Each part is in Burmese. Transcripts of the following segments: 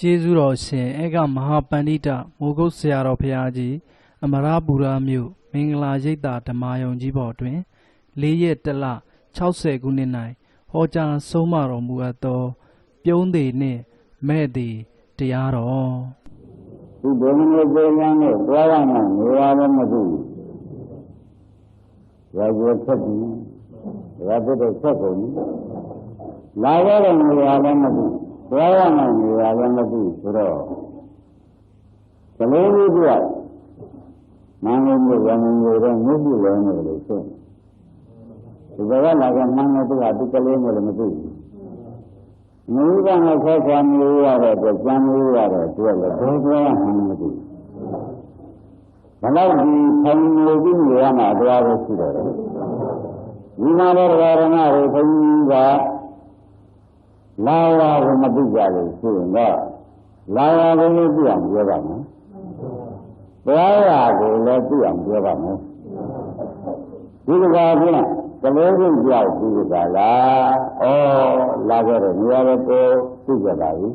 ကျေးဇူးတော်ရှင်ဧကမဟာပန္တိတမိုးကုတ်ဆရာတော်ဘုရားကြီးအမရပူရမြို့မင်္ဂလာရိပ်သာဓမ္မယုံကြီးဘော်တွင်4 ရက် 1 လ 60 ခုနှစ်၌ဟောကြားဆုံးမတော်မူအပ်သောပြုံးသည်နှင့်မဲ့သည်တရားတော်ဒီဘုံမျိုးကျေးဇူးနဲ့တွားရမှနေရာလည်းမသိဘူး။ရွာဆက်ပြီးရွာတဲ့ဆက်ကုန်လာရတဲ့နေရာလည်းမသိတွားရမှနေရာလည်းမသိဆိုတော့ကလေးလေးကမင်းမျိုးရမင်းမျိုးတော့မြစ်ပြလုံးနေလို့ဆိုဒီကလာကမင်းမျိုးကဒီကလေးမျိုးလည်းမသိဘူး။မိဘနဲ့ဆက်ဆံမျိုးရတဲ့ကြံမျိုးရတဲ့သူကလည်းဘယ်တွားမှမသိဘူး။ဘလောက်ဒီခံနေပြီးနေရမှာတွားလို့ရှိတယ်ဒီမှာတော့ဓမ္မတွေခွန်ကြီးကလာရကိုမသိကြလို့ဆိုရင်တော့လာရကိုလည်းသိအောင်ပြောပါမယ်။တရားရကိုလည်းသိအောင်ပြောပါမယ်။ဒီကကကလေးကြီးကြောက်ပြီးကြလား။လာခဲ့တယ်နေရာကိုသိကြပါပြီ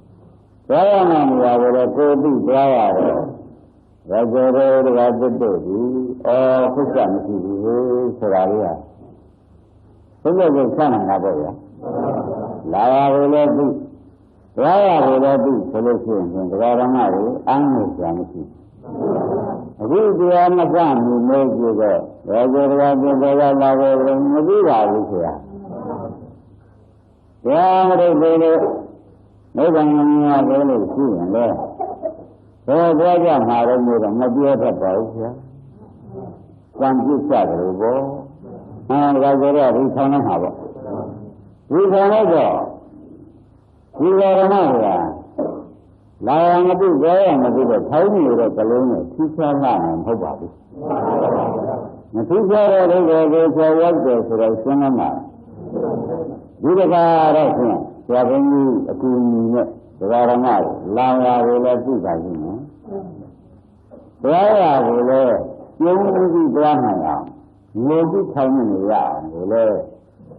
။တရားရမှာနေရာကိုလည်းကိုသိသွားရတယ်။ဒါကြောင့်လည်းတရားသစ်တို့ဒီဖုတ်ချမရှိဘူးဆိုတာလေးဟာဘုရားကဆန်းနေတာပေါ့ဗျာလာရကိုလည်းသိသွားရကိုလည်းသိဆိုလို့ရှိရင်တရားဓမ္မတွေအမ်းလို့ကြာမရှိအခုတရားမကမှုလို့ကြည့်တော့ဒါကြောင့်တရားပြင်ပေါ်လာကိုမသိပါဘူးဆရာတရားမလို့ဆိုလို့နိဗ္ဗာန်မြင်ရတယ်လို့ရှိရင်လေဘယ်ကြမှာတော့မျိုးတော့မပြောတတ်ပါဘူးဗျာ။ကံပြစ်ကြတယ်လို့ပေါ့။ဒါကြတော့ဒီဆောင်နေမှာပေါ့။ဒီဆောင်တော့ဒီဃာရမကလာရမသိကြရမသိတော့ထိုင်းနေတဲ့ကလေးနဲ့ထိချာလာမှာမဟုတ်ပါဘူး။မထိချာတဲ့လူတွေကိုဆော်ရောက်တယ်ဆိုတော့ရှင်းမှာဒီကကတော့ရှင်းဆရာဘုန်းကြီးအကူအညီနဲ့ဒကာရမလာရကိုလည်းသိပါလိမ့်မယ်။တရားရကိုလည်းကျုံပြီးသွားနိုင်အောင်လူကြီးထိုင်နေရအောင်ကိုလည်း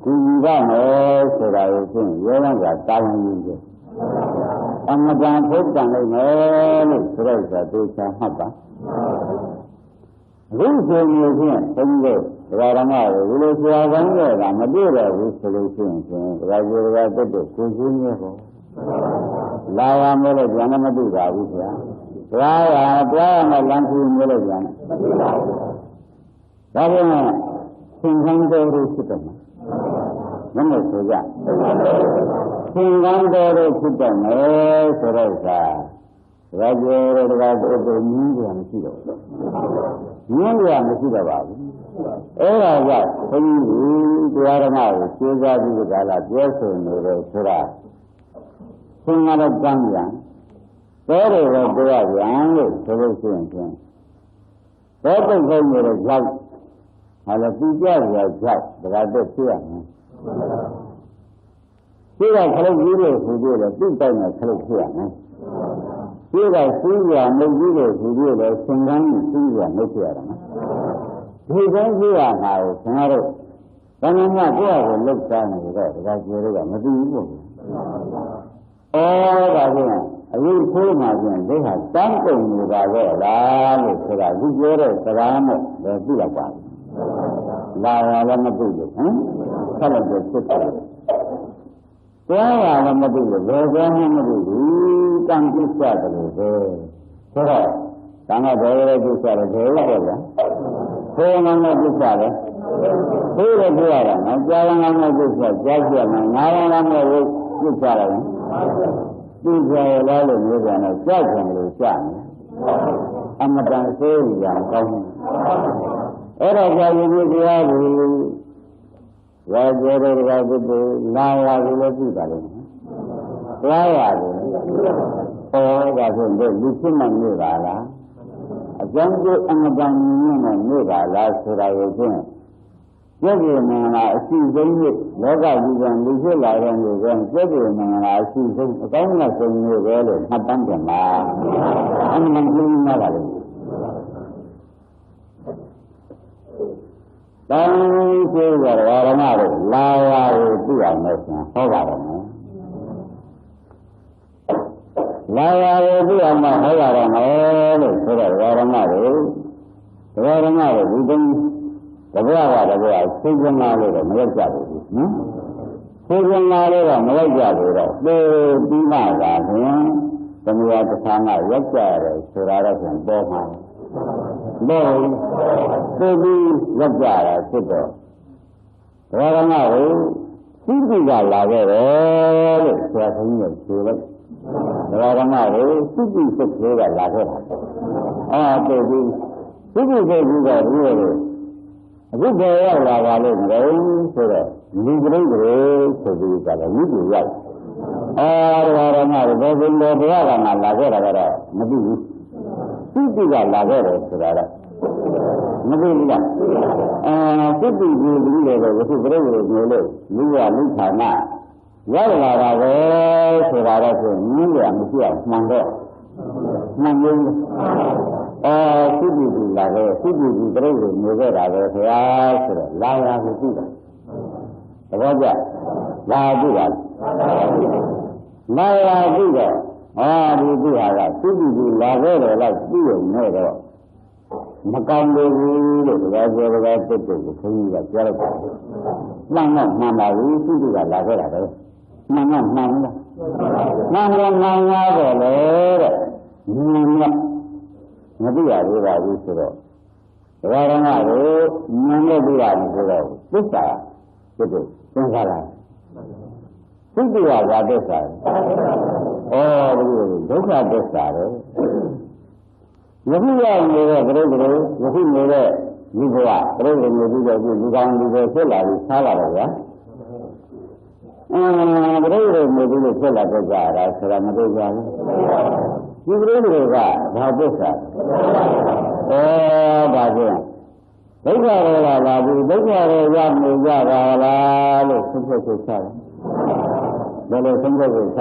ဒီကြီးကမယ်ဆိုတာကိုဖြင့်ရဲလန်းကတာဝန်ယူတယ်။အမတန်ဖုတ်တန်လိုက်မယ်လို့ဆိုတော့သေချာမှတ်ပါ။အခုဆိုရင်ဖြင့်ဘုန်းကြီးတရားဓမ္မကိုဒီလိုဆရာကောင်းတဲ့ကမပြည့်တော့ဘူးဆိုလို့ရှိရင်တရားကျေတရားတက်တဲ့ကိုယ်ကြီးမျိုးပေါ့။လာရမယ်လို့ဉာဏ်မသိပါဘူးဗျာ။တရားရမယ်လမ်းကြီးမျိုးလို့ဉာဏ်မသိပါဘူး။ဒါကြောင့်သင်္ခန်းတော်တို့ဖြစ်တယ်မဟုတ်ဆိုကြသင်္ခန်းတော်တို့ဖြစ်တယ်မယ်ဆိုတော့ဒါကျေတရားတို့ကိုမြင်ကြမရှိတော့ဘူးမြင်ကြမရှိတော့ပါဘူးအဲ့ဒါကဘုန်းကြီးတရားဓမ္မကိုရှင်းစားပြီးကြလားပြောဆိုနေတယ်ဆိုတာသင်္ခါရကံပြန်တော်တယ်တော့တရားပြန်လို့ဆိုလို့ရှိရင်တော့တုတ်ဆုံးနေတဲ့ကြောက်ဟာလည်းသူကြရကြောက်ဒါကတည်းဖြစ်ရမယ်ဒီကခလုတ်ကြီးလို့ဆိုပြီးတော့သူ့တိုက်နဲ့ခလုတ်ဖြစ်ရမယ်ဒီကစီးရမုတ်ကြီးလို့ဆိုပြီးတော့သင်္ကန်းကြီးစီးရမုတ်ဖြစ်ရမယ်ဒီကန်းကြီးရမှာကိုခင်ဗျားတို့ဘာမှမကိုယ့်အကိုလောက်သားနေတော့ဒါကကျေတွေကမသိဘူးပေါ့ဒါဖြင့်အခုဆိုးမှပြန်ဒီဟာတန်းကုန်နေတာတော့လားလို့ဆိုတာဒီပြောတဲ့စကားနဲ့လည်းသိတော့ပါလာရလည်းမသိဘူးဟမ်ဆက်လိုက်တော့ဖြစ်တယ်သွားရလည်းမသိဘူးဘယ်ကြောင့်မှမသိဘူးတန်ပြစ်ကြတယ်လို့ပဲဆိုတော့တန်ကဘယ်လိုပြစ်ကြလဲဘယ်လိုလဲဗျာဘယ်မှာနဲ့ပြစ်ကြလဲဘယ်လိုပြရတာလဲကြာရအောင်နဲ့ပြစ်ကြကြားကြမယ်ငါးရအောင်နဲ့ပြစ်ကြတယ်သူကြရလားလို့ပြောကြတယ်ကြောက်တယ်လို့ကြားတယ်အမတန်ဆိုးရအောင်ကောင်းတယ်အဲ့ဒါကြောင့်ဒီတရားကိုဝါကျေတဲ့ကပုဒ်လာရကိုလည်းသိပါလိမ့်မယ်သွားရတယ်ဒါဆိုတော့လူဖြစ်မှနေပါလားအကျဉ်းချုပ်အမတန်မြင်နဲ့နေပါလားဆိုတာကိုဖြင့်ကျက်ပြေမင်္ဂလာအရှိဆုံးဖြစ်လောကကြီးကလူဖြစ်လာတဲ့မျိုးကကျက်ပြေမင်္ဂလာအရှိဆုံးအကောင်းဆုံးမျိုးပဲလို့မှတ်တမ်းပြန်ပါအမှန်ကြီးနားပါလိမ့်တန်ရှိကြရဓမ္မတို့လာရကိုသိအောင်လို့ဆိုဟောပါတော့မယ် လာရကိုသိအောင်မဟောရတော့မယ်လို့ဆိုတော့ဓမ္မတွေဒီဘဝကတကွာသိကျင်လာလို့တော့မရောက်ကြဘူးနော်သိကျင်လာလို့တော့မရောက်ကြဘူးတော့သေပြီးမှသာဖြင့်သမီးတစ်ခါမှရောက်ကြတယ်ဆိုတာတော့ပြန်ပေါ်မှာတော့သိပြီးရောက်ကြတာဖြစ်တော့ဓမ္မကိုသိတိကလာခဲ့တယ်လို့ဆရာကြီးကဆိုလိုက်ဓမ္မကိုသိတိစိတ်ကလေးကလာခဲ့တာသိပြီးသိတိစိတ်ကဒီလိုအခုဘယ်ရောက်လာပါလို့မလဲဆိုတော့လူကလေးတွေဆိုပြီးကြတယ်လူတွေရောက်ဓမ္မကိုဘယ်လိုဘဝကမှလာခဲ့တာကတော့မသိဘူးသိတိကလာခဲ့တယ်ဆိုတာတော့မသိဘူးလားသိတိကြီးလူတွေကိုအခုပြိတ္တိမျိုးလို့လူကလူဌာနရောက်လာတာပဲဆိုတာတော့ဆိုနည်းရမရှိအောင်မှန်တော့မှန်လို့သိတိကြီးလာခဲ့သိတိကြီးပြိတ္တိနေခဲ့တာပဲခင်ဗျာဆိုတော့လာရကိုသိတာသဘောကျလာသိတာလာရသိတော့ဒီသိဟာကသိတိကြီးလာခဲ့တယ်လို့သိရုံနဲ့တော့မကောင်းဘူးလို့တရားပြောတာတက်တယ်ကိုခွန်ကြီးကပြောလိုက်တယ်။မှန်တော့မှန်ပါဘူးသူကလာခဲ့တာပဲ။မှန်တော့မှန်လား။မှန်တော့မှန်ပါတော့လေတဲ့။မသိရသေးပါဘူးဆိုတော့တရားတော်ကကိုမှန်လို့ပြရတယ်ဆိုတော့သစ္စာဖြစ်တယ်သင်္ခါရ။သိတရားကသစ္စာ။ဒီဒုက္ခသစ္စာပဲ။ယခုရောက်နေတဲ့ပြိတ္တိယခုနေတဲ့ဒီဘဝပြိတ္တိမျိုးပြီးတော့ဒီကောင်းဒီပဲဖြစ်လာပြီးသားလာတော့ဗျာပြိတ္တိမျိုးပြီးလို့ဖြစ်လာတော့ကြတာဆိုတာမတွေ့ကြဘူးဒီပြိတ္တိကဘာသစ္စာဒါဖြင့်ဒုက္ခရောလာဘူးဒုက္ခရောရောက်နေကြပါလားလို့သုံးဖြတ်ချက်ချတယ်ဘယ်လိုသုံးဖြတ်ချက်ချ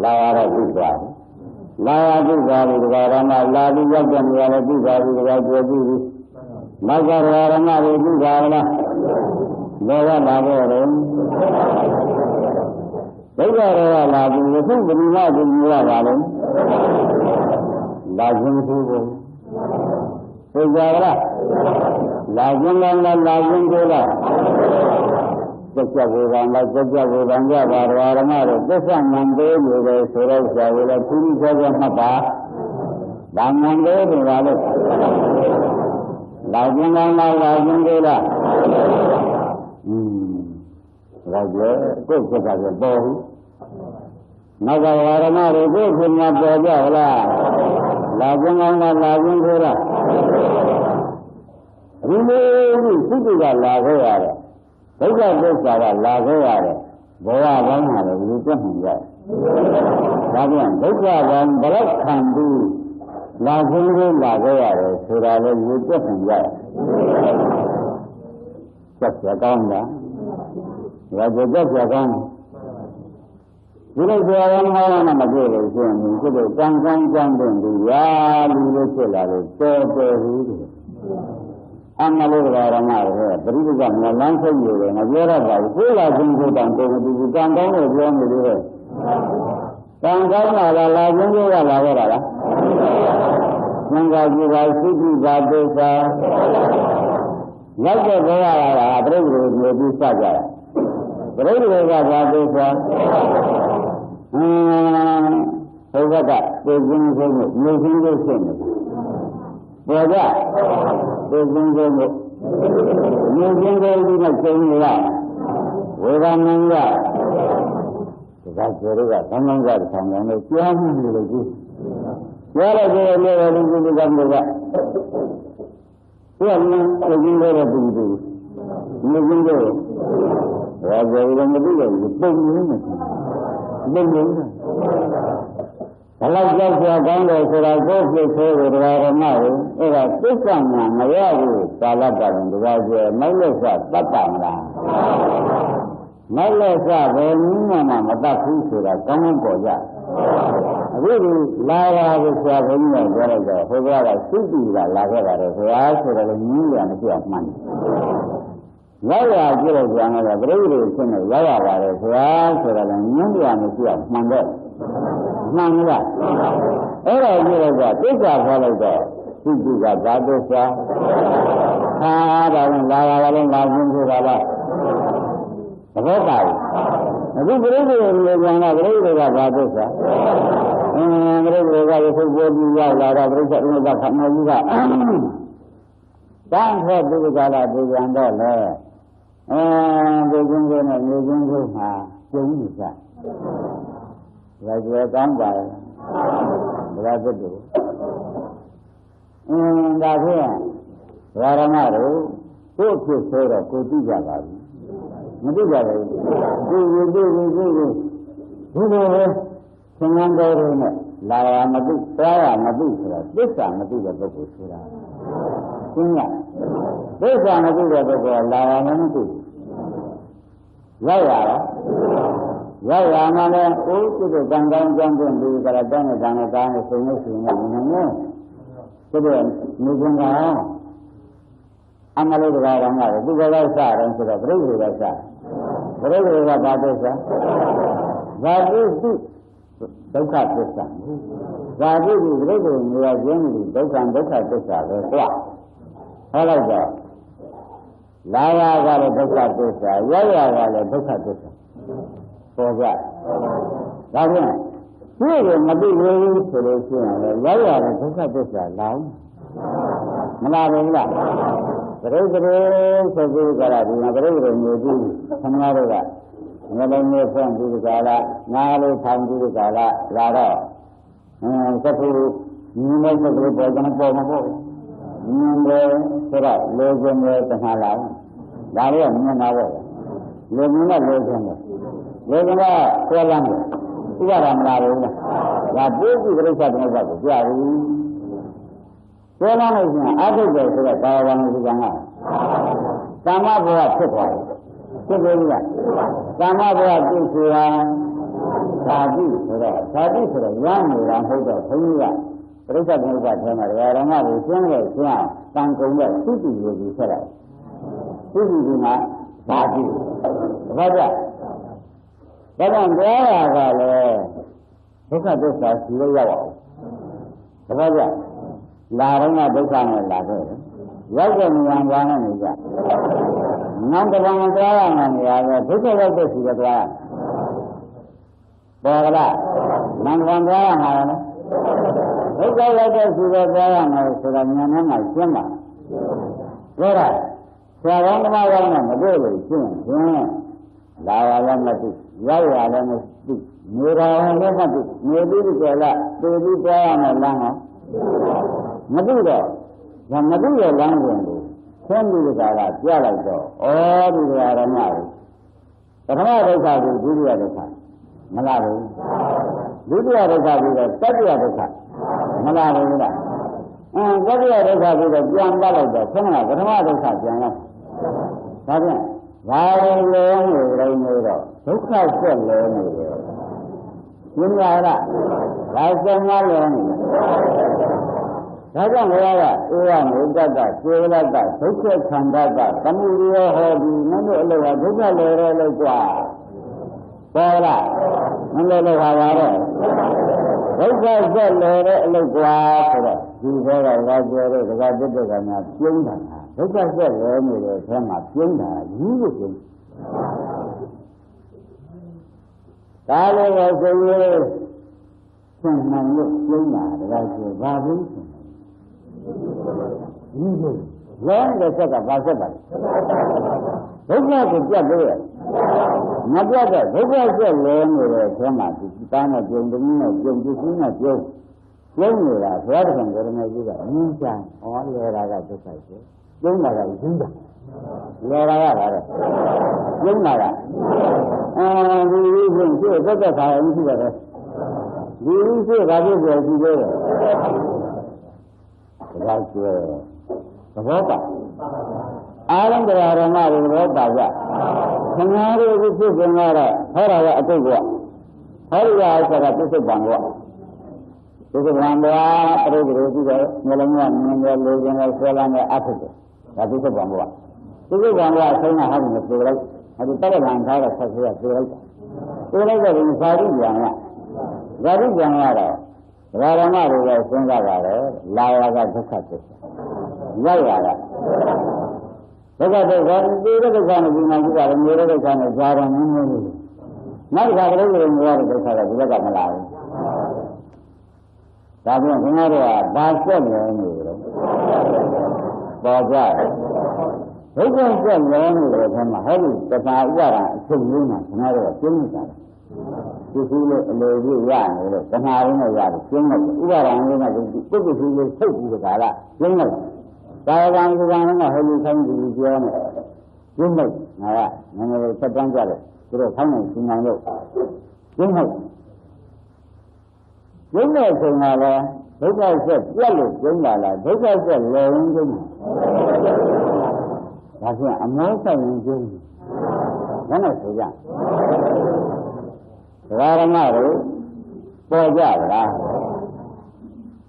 လာရတော့ပြီးသွားတယ်လာရသိပါပြီဒကာရမလာပြီးရောက်တဲ့နေရာလည်းသိပါပြီဒကာကျေပြီမဂ္ဂရရမတွေသိပါလားဘယ်ကလာခဲ့တယ်ဒုက္ခရောလာပြီးယခုပရိမကိုမြင်ရပါလဲလာခြင်းသူကိုသိကြလားလာခြင်းလည်းလာခြင်းကိုလားစัจ java ဘာမှစัจ java ဘာကြပါဓမ္မတို့သစ္စာမှန်သေးနေတယ်ဆိုတော့ဆရာကလည်းသူကြီးပြောမှတ်ပါဘာမှန်သေးတယ်ပါလို့လာခြင်းကောင်းလားလာခြင်းကိုလားဒါကြောင့်ကိုယ်စကားကပေါ်ဘူးနောက်ကဓမ္မတွေကိုယ်ကမှပေါ်ကြလားလာခြင်းကောင်းလားလာခြင်းကိုလားဒီလိုစိတ်ကလာခဲ့ရတယ်ဒုက္ခသစ္စာကလာခဲ့ရတယ်ဘဝပေါင်းမှာလည်းဒီပြတ်မှန်ကြတယ်ဒါပြန်ဒုက္ခပေါင်းဘလောက်ခံပြီးလာခြင်းကိုလာခဲ့ရတယ်ဆိုတာလည်းဒီပြတ်မှန်ကြတယ်ဆက်ရကောင်းလားဒါကြောင့်ဆက်ရကောင်းဒီလိုကြောရမှာမပြည့်လို့ဆိုရင်ဒီလိုကံကံကြံတဲ့လူရာလူလို့ဖြစ်လာလို့တော်တော်ဟူတယ်အမှန်လို့ဓမ္မတွေပရိစ္ဆေမလန်းထုတ်ရတယ်မပြောရပါဘူးကိုယ်လာခြင်းကိုတောင်တော်တူကံကောင်းလို့ပြောနေသေးတယ်ကံကောင်းလာခြင်းကိုလာခဲ့တာလားသံဃာကြီးပါစိတ္တိပါဒုက္ခရောက်တဲ့ဘဝလာတာပြိဋ္ဌိမျိုးပြီးစကြတာပြိဋ္ဌိကဘာဒုက္ခဘုရားကသိခြင်းဆုံးလို့မြင်ခြင်းလို့ဖြစ်နေပေါ်ကြသိခြင်းဆုံးလို့မြင်ခြင်းကိုဒီနဲ့ကျုံရဝေဒနာရဒါကြရကသံဃာကသံဃာနဲ့ကြားမှုလို့ကြည့်ကြားရတဲ့လေလူကြီးကမျိုးကသူကလည်းသိခြင်းကိုတော့ပြီးပြီမြင်ခြင်းကိုဒါကြရမသိလို့ပုံနေမှာပုံနေတာဘလောက်ကြောက်ကြကောင်းတယ်ဆိုတာကိုယ်ဖြစ်သေးတယ်ဓမ္မတွေအဲ့ဒါသစ္စာမှမရဘူးကာလတန်တကားကျမိုက်လက်စတတ်တာမလားမိုက်လက်စဘယ်နည်းမှမတတ်ဘူးဆိုတာကောင်းကောင်းပေါ်ကြအခုဒီလာပါလို့ဆရာဘုန်းကြီးကပြောလိုက်တော့ဟိုဘက်ကစိတ်ကြည်ကလာခဲ့ပါတယ်ဆရာဆိုတော့လည်းနည်းရမပြောင်းမှန်း Yaya Giro Jana, Brady, Yaya, so that a new one is here, Monday. Manga. Era Giro, this is holiday. This is a Gadosa. Ah, Lava, the vocal. The Brady is one of the Gadosa. And Brady is a good Yala, Brady, Thank God to the God of the Yanda. And the Jingle and the Jingle are doing that. Like we are done by what they do. And that here, Varamaro, go to Sora, go to Java. Madura, Laya Madu, Praya Madu, this time Madu, the Bokusura. This one is the Lava. Yaya, Mama, go to the Gangan Jungle, the Galadana, Dana, Finishing, to the Nujunga. I'm a little bit on that. Do the right side and to the regular side. The regular Badosa. That is the Doka system. That is the regular, you are generally Doka system. Hello, Laya got a Doka, Yaya got a Doka. For that. That is, here in the big solution, Yaya got a Doka, now. Manavilla. The regular so good that the regular may be Samara. Never may from the Gala, Nalo, Tangi, Gala, Lara. And so, you make the group of them. Sera, legend, the Hala, Daria, Nana, Lemina, legend, Legenda, Solam, Uvaram, La Buki, Risa, Jari. Solam is an aggregate of the Tayaran. Samabua, Tiburia, Samabua, Sadi, Sadi, Yami, and Hoda, Risa Nova, Rama, Sanga, Sankonga, City will be set up. City, Sadi. Raja. But on the other, look at this as Lua. Raja. Larana Dokana Lado. Welcome, young one and that. Number one and the other, look at this is the plan. Bora, number one, look at this is the plan, so that my Simba. Bora, so I want my one, the baby, soon. Lava Lamati, Yaya Lamati, Mira Lamati, maybe the baby Brian and Lama. Madura, the Madura language, send you the Jalago, all the other married. The Hamada is the other time. Malawi. The other side is the other time. Malawi. And the other side is the young Balaga, some of the Hamada side. Why learn you who can still learn you? You know that. Why can I learn? I don't know that. You got that. You got that. You can that. Come to your hobby. No, you got a little Bola. No, no, how you got a little you heard I was there. I did it. I'm not doing that. You got that. I'm not doing that. You was a year since my look like a Learn the set of possible. Look at the job there. Not better. Look at the learn with a summer. The time of the Jim, Young me that, rather than getting a good time, all your other society. Young Mara, Young Mara. And we will see a better time together. We will see what is together. Like the water. Island of Arama in the water. Canary is in Mara, Hora, a big one. Hora is a Bangwa. This is Bangwa, Millennium, Africa. That is a Bangwa. ဒီကိစ္စကအဆုံးအဟာမပြေလိုက်အဲဒီတက်တဲ့လမ်းသားကဆက်ပြီးပြေလိုက်ပြေလိုက်တဲ့ဒီဇာတိပြန်ရဇာတိပြန်ရတော့ဗราဓမ္မတွေကစဉ်းစားပါတယ်လာရကဒုက္ခသစ္စာရောက်ရတာဒုက္ခသစ္စာဒီဒုက္ခနဲ့ဒီမှာကြည့်ရတယ်မြေဒုက္ခနဲ့ဇာတော်နည်းနည်းလေးနောက်တစ်ခါတည်းကမြေရတဲ့ဒုက္ခကဒီဘက်ကမလာဘူးဒါပြန်ခင်ဗျားတို့ကဘာဆက်နေနေလို့ပေါ်ကြဒုက္ခဆက်နေနေတဲ့အခါမှာဟဲ့ဒီတဏှာဥပါဒအချုပ်ရင်းမှာခင်ဗျားတို့ကကျင်းနေတာဒီစည်းလေးအလိုကြီးရနေလို့တဏှာရင်းနဲ့ရတယ်ကျင်းတယ်ဥပါဒရင်းနဲ့ဒီပုဂ္ဂိုလ်ကြီးလေးထုတ်ပြီးကြတာကျင်းတယ်ကာယကံကုသံကဟဲ့ဒီဆိုင်ကြီးပြောနေကျင်းတယ်ငါကနည်းနည်းလေးဆက်တန်းကြတယ်သူတို့ခိုင်းနေရှင်းအောင်လို့ကျင်းတယ်ကျင်းတဲ့အချိန်မှာလည်းဒုက္ခဆက်ပြက်လို့ကျင်းလာလားဒုက္ခဆက်လွယ်ရင်းကျင်းဒါဖြင့်အမောဆိုင်ရင်ကျင်းဘယ်နဲ့ဆိုကြဒကာရမတို့ပေါ်ကြလား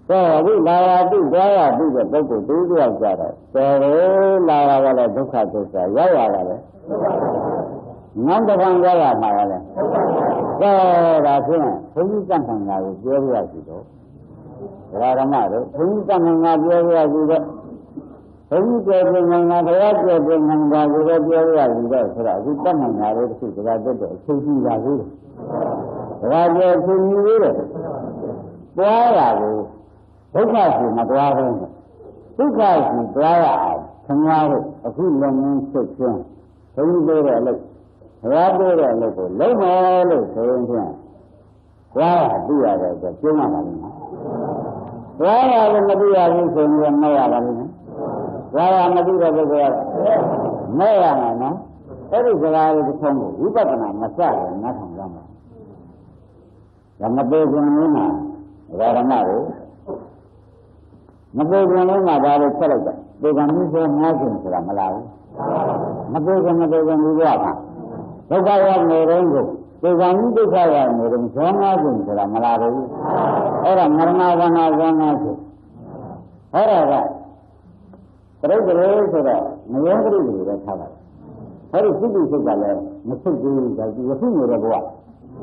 တော့ဒီလာရတိသွားရတိတဲ့ပုဂ္ဂိုလ်တူတယောက်ကြတော့တော်တယ်လာရကလည်းဒုက္ခသစ္စာရောက်ရတာလေနန္တကံရောက်ရမှာလည်းတော့ဒါဖြင့်ဘုန်းကြီးတန်ခံတာကိုပြောရစီတော့ဒကာရမတို့ဘုန်းကြီးတန်ခံတာပြောရစီတော့ဘုန်းကြီးကျေပြင်နိုင်ငံတရားကျေပြင်နိုင်ငံကိုပဲပြောရစီတော့ဆိုတော့အခုတတ်နိုင်တာလေးတစ်ခုဒကာတက်တဲ့အချိန်ကြီးပါသေးတယ်ဒကာကျေပြင်ကြီးလေးတဲ့ပွားရကိုဒုက္ခရှိမပွားဘူးဒုက္ခရှိပွားရအောင်ခင်ဗျားတို့အခုလည်းငင်းချက်ချင်းဘုန်းကြီးပြောတဲ့အလုပ်ဘုရားပြောတဲ့အလုပ်ကိုလုံးမယ်လို့ဆိုရင်ဖြင့်ပွားရသိရတဲ့အတွက်ကျင်းရမှာလေပွားရလည်းမသိရဘူးဆိုရင်မရပါဘူးပွားရမသိတဲ့ပုဂ္ဂိုလ်ကမဲ့ရမှာနော်အဲ့ဒီစကားလေးတစ်ခုကိုဝိပဿနာမစရင်နားထောင်ကြမှာဒါမပေခြင်းမင်းမှာဓမ္မကိုမပေခြင်းလုံးမှာဒါလေးဆက်လိုက်တယ်ပေကံမျိုးဆိုငါးခြင်းဆိုတာမလားဘူးမပေခြင်းဒီဘဝမှာဒုက္ခရောက်နေတော့ကိုပေကံမျိုးဒုက္ခရောက်နေတော့ဇောငါးခြင်းဆိုတာမလားဘူးအဲ့ဒါမရဏဝဏဇောငါးခြင်းအဲ့ဒါကပြိတ္တရေဆိုတော့မယောဂရိတွေပဲထားပါတယ်အဲ့ဒီစိတ္တိစိတ်ကလည်းမစိတ်သေးဘူးဒါဒီရဖြစ်နေတဲ့ဘဝ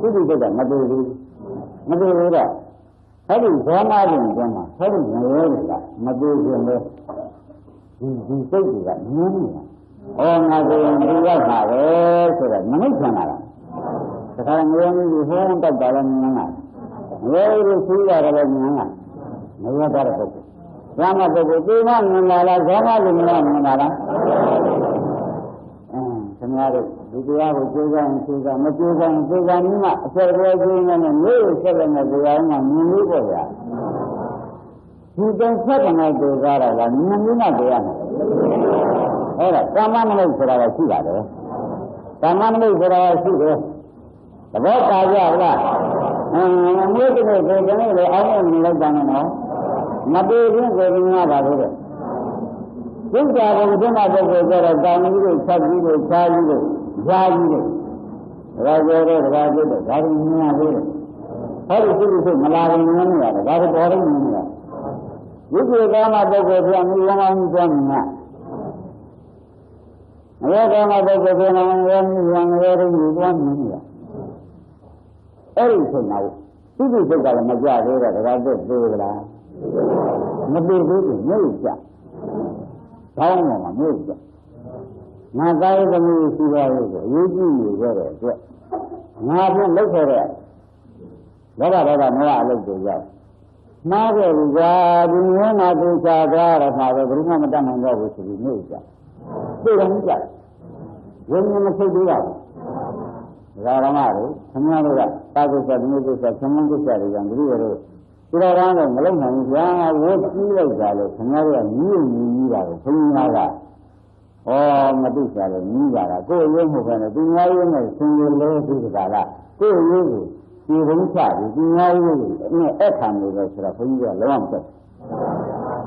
စိတ္တိစိတ်ကမသေးဘူးမသေးဘူးတော့အဲ့ဒီဇောနာခြင်းကျမ်းမှာအဲ့ဒီမယောတွေကမသေးခြင်းပဲဒီစိတ်တွေကငြင်းနေတာဩငါဆိုရင်ဒီရောက်ပါပဲဆိုတော့မနှိမ့်ခံလာတာတခါငြင်းပြီးဟောတောက်တာလည်းငြင်းလာငြင်းပြီးဆူးရတယ်လည်းငြင်းလာမယောတဲ့ပုဂ္ဂိုလ်ဇာမပုဂ္ဂိုလ်ဒီမှမြင်လာလားဇောမလူမလားမြင်လာလားခင်ဗျားတို့ဒီတရားကိုကြိုးစားရင်ကြိုးစားမကြိုးစားရင်ကြိုးစားပြီးမှအဆက်အသွယ်ကျင်းနေနဲ့မျိုးကိုဆက်လက်နေတရားမှမြင်လို့ပေါ့ဗျာဒီတန်ဆက်တဲ့ကြိုးစားတာကမြင်ပြီးမှတရားမယ်အဲ့ဒါကာမနမိတ်ဆိုတာကရှိပါတယ်ကာမနမိတ်ဆိုတာရှိတယ်သဘောပါကြလားမျိုးတစ်ခုကိုကျွန်တော်လည်းအောင်းနေလိုက်တာနော်မပြေခြင်းကိုမြင်ရပါလို့တဲ့ဒုက္ခကိုဒီမှာပုဂ္ဂိုလ်ကျတော့တောင်းကြီးတို့ဆက်ကြီးတို့ခြားကြီးတို့ဈာကြီးတို့ဒါကြောင့်တော့ဒါကြည့်တော့ဒါကိုမြင်ရသေးတယ်ဟောဒီစိတ်စိတ်မလာရင်မြင်နေရတယ်ဒါကိုတော်တော်မြင်နေရဝိသေကမပုဂ္ဂိုလ်ပြန်မြင်အောင်ကြမ်းမြင်မယောကမပုဂ္ဂိုလ်ပြန်အောင်ရောမြင်ရံရောမြင်သွားမြင်နေရအဲ့ဒီချိန်မှာစိတ်စိတ်ကလည်းမကြသေးတော့ဒါကသေးသလားမသေးသေးဘူးမြို့ကြကောင်းမှာမြို့ကြငါကာယသမီးရှိပါလို့ဆိုအရေးကြီးနေကြတဲ့အတွက်ငါပြန်လောက်ခဲ့တဲ့လောဘဒေါသမောဟအလုပ်တွေရောက်မှားခဲ့ပြီကွာဒီမျိုးငါသိချာသွားရမှာပဲဘယ်သူမှမတတ်နိုင်တော့ဘူးဆိုပြီးမြို့ကြသိတယ်မကြဝိညာဉ်မသိသေးပါဘူးဒါရမတို့ခင်ဗျားတို့ကသာသစ္စာမျိုးသစ္စာသံဃာသစ္စာတွေကြောင့်ဒီလိုတို့ဒီတော့ကတော့မလုံနိုင်ဘူးဗျာဝတ်ကြည့်လိုက်တာလေခင်ဗျားတို့ကညီးညီးတာကိုဘုရားကမသိကြတယ်ညီးတာကကိုယ်ရုပ်မှုပဲနဲ့ဒီညာရုပ်နဲ့ဆင်းရဲလို့ဒီကကကိုယ်ရုပ်ကိုဒီဘုံချပြီးဒီညာရုပ်ကိုအဲ့အခါမျိုးပဲဆိုတော့ဘုန်းကြီးကလုံးဝမသက်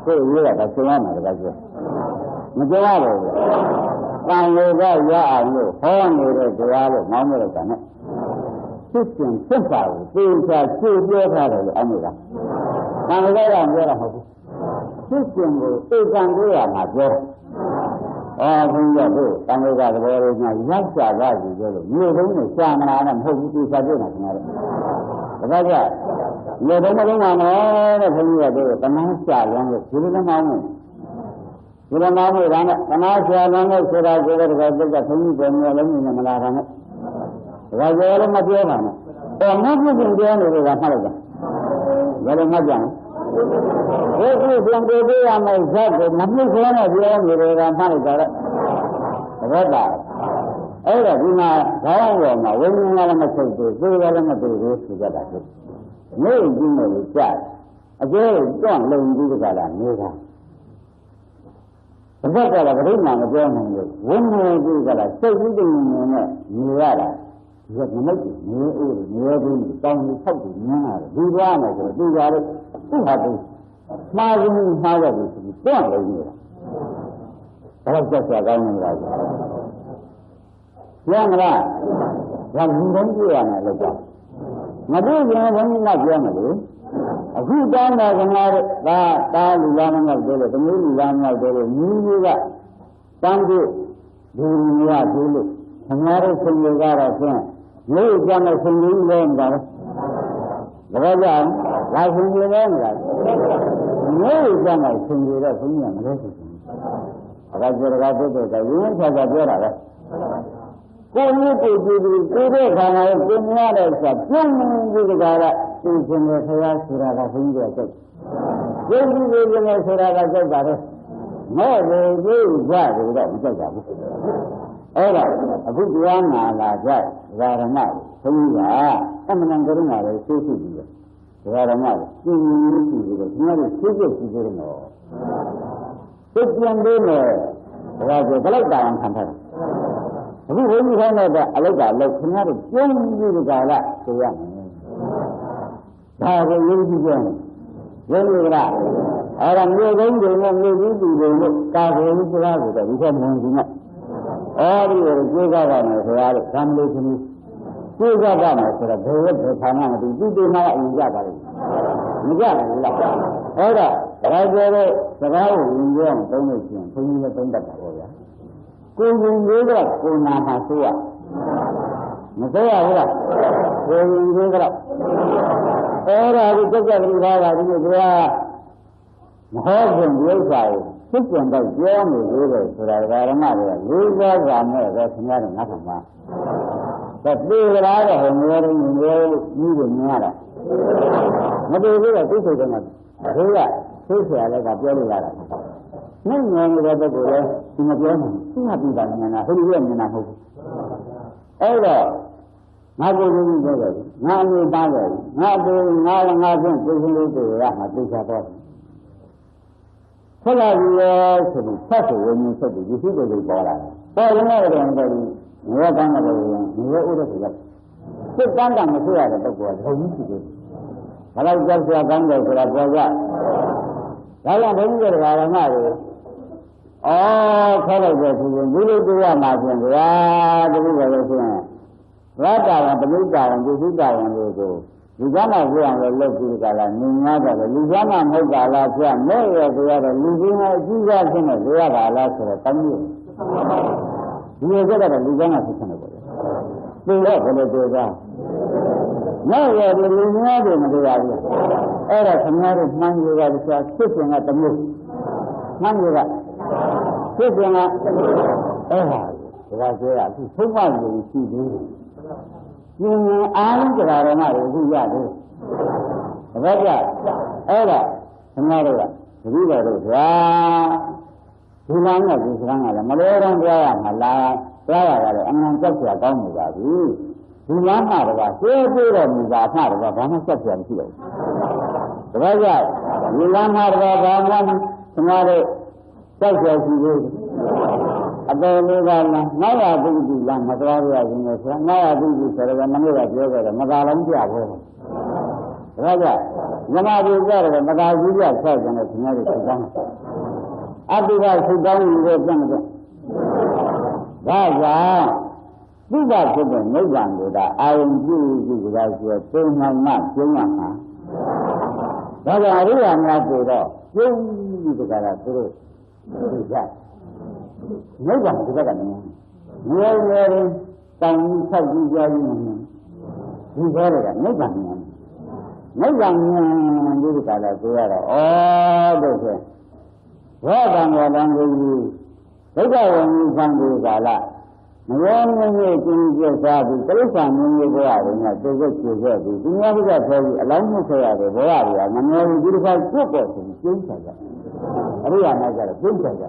ကိုယ်ရုပ်ကဆင်းရဲမှာတကယ်ကျမကြောက်ရဘူးကံရကရအောင်လို့ဟောနေတဲ့တရားလို့မောင်းမဲ့တာနဲ့ဖြစ်စဉ်ဖြစ်ပါဘူးသိချာရှင်းပြောထားတယ်လို့အမှုကကံရကပြောတာမဟုတ်ဘူးဖြစ်စဉ်ကိုသိကံပြောရမှာပြော ဘုန်းကြီးတို့တန်ခါကဘောလေးကရောက်ကြပါပြီဆိုလို့မြို့လုံးနဲ့ရှာမနာနဲ့မဟုတ်ဘူးသူစားပြနေတာခင်ဗျားတို့ဒါကြမြို့လုံးမလုံးပါနဲ့တဲ့ဘုန်းကြီးတို့ကတမန်ရှာရမ်းလို့ဒီလိုမှမဟုတ်ဘူးဒီလိုမှမဟုတ်တာနဲ့တမန်ရှာရမ်းလို့ဆိုတာကိုလည်းတကယ်ပြတ်ဘုန်းကြီးကမြို့လုံးနဲ့မလာတာနဲ့ဒါကြလည်းမပြောပါနဲ့မပြည့်ပြောနေလို့ကမှတ်လိုက်တာဘယ်လိုမှကြံလဲဒီပြန်ပြေးရမယ်ဇက်ကိုမပြည့်ခေါ်နဲ့ပြောနေတယ်ကမှတ်လိုက်တာလေသဘောတာအဲ့ဒါဒီမှာဘာလို့လဲဝိညာဉ်ကလည်းမထုတ်ဘူးသိရလည်းမသိဘူးဆိုကြတာလေနေကြည့်နေလို့ကြားအကျိုးတွန့်လုံပြီးကြတာနေတာသဘောကလည်းပြိဋ္ဌာန်မပြောနိုင်လို့ဝိညာဉ်ကြီးကလည်းစိတ်ကြီးတည်နေနဲ့နေရတာဒီကနေ့နေအိုးနေပြီးတောင်းပြီးဆောက်ပြီးညံ့လာတယ်ဒီသွားမယ်ဆိုတော့သူကလည်းသူ့ဟာသူမှားပြီးမှားရတယ်ဆိုပြီးတွန့်လုံနေတာဘာလို့ဆက်ဆက်ကောင်းနေတာလဲပြောမလားဒါလူတိုင်းကြည့်ရမယ်လို့ပြောမပြောရင်ဘုန်းကြီးကပြောမယ်လေအခုတောင်းတာကငါတို့တာလူလာမငေါ့တယ်လို့သမီးလူလာမငေါ့တယ်လို့မိမိကတန်းကြည့်ဒီလူရသေးလို့ခင်ဗျားတို့ဆင်ရကတော့ဖြင့်မြို့ကြမဲ့ဆင်ကြီးလဲနေတာပဲဒါကြောင့်လာဆင်ကြီးလဲနေတာမြို့ကြမဲ့ဆင်ကြီးတော့ဘုန်းကြီးကမလဲဆိုဘူးအခါကျတော့ပုဂ္ဂိုလ်ကရင်းချာချာပြောတာပဲကိုယ်ကြီးကိုကြည့်ပြီးကိုယ်တဲ့ခါမှာကိုယ်များတဲ့ဆိုပြုံးပြီးကြတာကသူရှင်ရဲ့ခရားဆိုတာကဘုန်းကြီးကစိတ်ကိုယ်ကြီးကိုရှင်ရဲ့ဆိုတာကစိတ်ပါတော့မဲ့လေကြီးကြတယ်တော့မစိတ်ပါဘူးအဲ့ဒါအခုတရားနာလာကြဓမ္မဘုန်းကြီးကအမှန်တန်ကရုဏာလေးသိသိပြီးတယ်ဓမ္မကိုကြည့်ပြီးပြီးတော့ဒီမှာသိသိပြီးတယ်နော်သိပြန်သေးတယ်ဒါကဘယ်လောက်တောင်ခံထားအခုဘုန်းကြီးခိုင်းတဲ့အလုတ်ကလောက်ခင်ဗျားတို့ကျုံးပြီးကြတာဆိုရမယ်ဒါကိုယုံကြည်ကြတယ်ယုံကြည်ကြလားအဲ့ဒါမြို့ကုန်းတွေနဲ့မြို့ကြီးတွေနဲ့ကာကွယ်ရေးစကားကိုတော့ဒီကမွန်ကြီးနဲ့ဒီကိုကြိုးစားပါမယ်ဆိုရတော့သံလို့သမီးကြိုးစားပါမယ်ဆိုတော့ဘယ်ဝတ်ဘယ်ဌာနမသိသူ့တေနာအရင်ကြပါလိမ့်မကြဘူးလားအဲ့ဒါဒါကြောင့်စကားကိုဝင်ပြောအောင်သုံးလို့ရှိရင်ဘုန်းကြီးလည်းသုံးတတ်တာပေါ့ဗျာကိုယ်ရင်လေးကကိုယ်နာမှာဆိုရမဆိုရဘူးလားကိုယ်ရင်လေးကတော့အဲ့ဒါကိုကြက်ကြက်ပြီးသားတာဒီလိုကမဟုတ်ဘူးဒီဥစ္စာကိုသိကျင်တော့ပြောနေသေးတယ်ဆိုတာဓမ္မတွေကလေးစားကြမဲ့ပဲခင်ဗျားတို့ငါ့ခံပါဒါပြေကြတာတော့ဟိုမျိုးတွေမျိုးကြီးတွေမြင်ရတာမပြေဘူးတော့သိစိတ်ကမှဘုရားသိเสียလည်းကပြောလို့ရတာနိုင်ငယ်နေတဲ့ပုဂ္ဂိုလ်လည်းဒီမပြောနိုင်သူကပြီးတာဉာဏ်ကဟိုလိုမြင်တာမဟုတ်ဘူးအဲ့တော့ငါကိုယ်ကြီးပြောတယ်ငါအမျိုးသားတယ်ငါတို့ငါဖြင့်ကိုယ်ရှင်လေးတွေရမှာသိချတော့ဆက်လာပြီးရောဆိုပြီးဆက်ဆိုဝိညာဉ်ဆက်ပြီးဒီစိတ်တွေပေါ်လာတယ်ပေါ်ရင်လည်းတော့ဒီငါကမ်းတယ်ငါဥရဆိုရစိတ်ကမ်းတာမဆွရတဲ့ပုဂ္ဂိုလ်ကဘုံကြီးရှိတယ်ဘာလို့ကြောက်ကြကမ်းတယ်ဆိုတာပြောကြဒါကြောင့်ဘုန်းကြီးတွေကဓမ္မတွေခေါ်လိုက်တဲ့သူကဒီလိုတရားမှာဖြင့်ဗျာတတိယလို့ဆိုရင်ရတ္တဝံပဋိစ္ဆာဝံဒုစိတဝံတို့ကိုလူသားမှပြောအောင်လုပ်ပြီးကြလားနေများတယ်လူသားမှမဟုတ်တာလားဖြတ်မဲ့ရတရားတော့လူကြီးနဲ့အကြီးအကျယ်ဖြစ်နေကြရတာလားဆိုတော့တောင်းလို့ဒီလိုကြတော့လူသားမှဖြစ်နေတယ်သူတော့ဘယ်လိုပြောကြမဲ့ရလူများတွေမတရားဘူးအဲ့ဒါခင်ဗျားတို့မှန်းရတာဆိုတာဖြစ်စဉ်ကတမျိုးမှန်းရတာဖြစ်စဉ်ကအဲ့ဟာဒါကပြောရအခုသုံးပါးလူရှိသေးတယ်ကျင်အားလုံးတရားတော်မှလည်းအခုရတယ်ဒါကြအဲ့ဒါခင်ဗျားတို့ကတတိယတို့ဗျာဒီလမ်းနဲ့ဒီစကားကလည်းမလို့တော့ပြောရမှာလားပြောရတာလည်းအမှန်ကြောက်ကြကောင်းနေပါပြီဒီလမ်းမှာတော့ရှင်းပြတော်မူတာမှာတော့ဘာမှဆက်ပြန်မရှိတော့ဘူးဒါကြောင့်ဒီလမ်းမှာတော့ဘာမှခင်ဗျားတို့ကြောက်ကြရှိသေးတယ်အတော်လေးက900ပုဂ္ဂိုလ်လမ်းမတော်ရရင်လည်းဆို900ပုဂ္ဂိုလ်ဆိုတော့မနေ့ကပြောခဲ့တယ်မသာလုံးပြဖို့ဒါကြောင့်မြမပြည်ကြတယ်မသာကြီးပြဆက်ကြတယ်ခင်ဗျားတို့သိကောင်းအတုကသိကောင်းယူလို့ပြန်မပြန်ဒါကြောင့်သိတာဖြစ်တဲ့နိဗ္ဗာန်ကိုဒါအာရုံပြုပြီးကြဆိုသုံးမှမှကျုံးရမှာဒါကြောင့်အရိယာများဆိုတော့ကျုံးပြီးကြတာသူတို့သိကြ mấy bằng thì các bạn nghe nghe trong sau khi chơi như thế là mấy bằng như cái là tôi là được rồi quá bằng là người gì thế cái như bằng gì cả là nếu như chuyện ra thì cái sản như vậy là tôi có chuyện gì thì nghe bây giờ thôi lấy một cái rồi bỏ ra mà nghe như thế trước rồi thì chính xác rồi đấy là cái chính xác rồi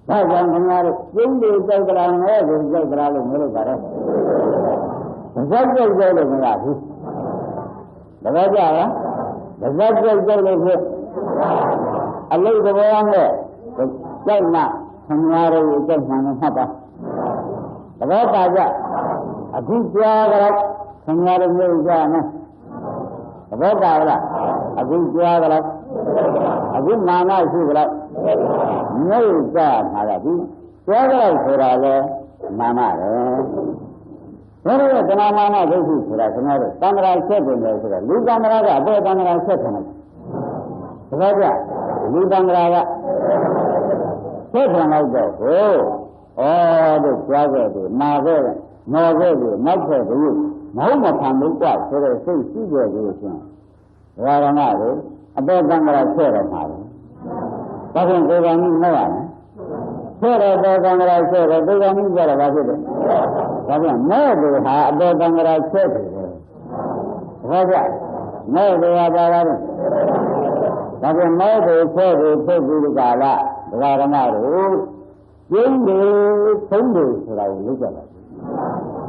bây giờ mình nói chính đi chơi cái nào nữa rồi chơi cái nào luôn mới được rất chơi được là gì được chưa á rất chơi được anh lấy cái bao nhiêu chơi mà không nghe rồi chơi mà nó hết được chưa à cứ chơi cái đó không nghe rồi chơi chơi nè được chưa là à cứ chơi cái đó à cứ mana gì cái đó mấy cái mà là gì chơi cái đó là mana đấy thế nên cái mana cái gì là cái này camera set rồi cái lưu camera cái bộ camera set này được chưa lưu camera cái set này rồi được chơi cái gì mà cái nó cái gì mất cái gì không mà tham được quá thế là cái gì cái gì rồi là nào đấy bộ camera set rồi mà cái cái này nó là thế là bộ camera set rồi cái này cái là cái gì vậy मैं देखा दो बंगला छे थे हो गया मैं देखा बाबा तब मैं देखे गुरु काला गारमा रो यंगे संगे सराय लेकर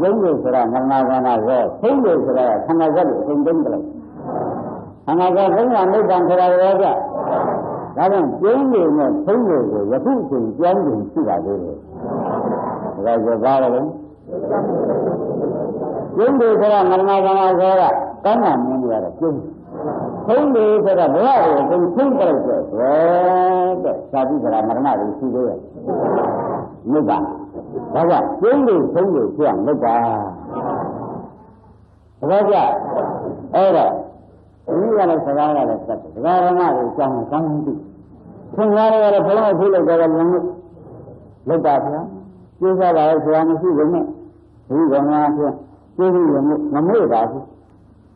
यंगे सराय मरना गाना हो संगे सराय खाना कर संगम कर खाना कर संग अंदर जान सराय हो गया तब यंगे में संगे को यथु से यंगे सिवा दे राजा बाबा chính đi thế là năm nay rồi có làm như vậy là chung chính đi thế là bữa rồi cũng chung cái rồi sao đi thế là năm nay thì suy đi như vậy đó là chính đi chuyện đấy cả rồi rồi ini là segala là tất segala là trong đi không nghe là phải nói là cái là lấy cả thế chưa ra là cái này suy nghĩ thì còn là cái gì mà mới ra chứ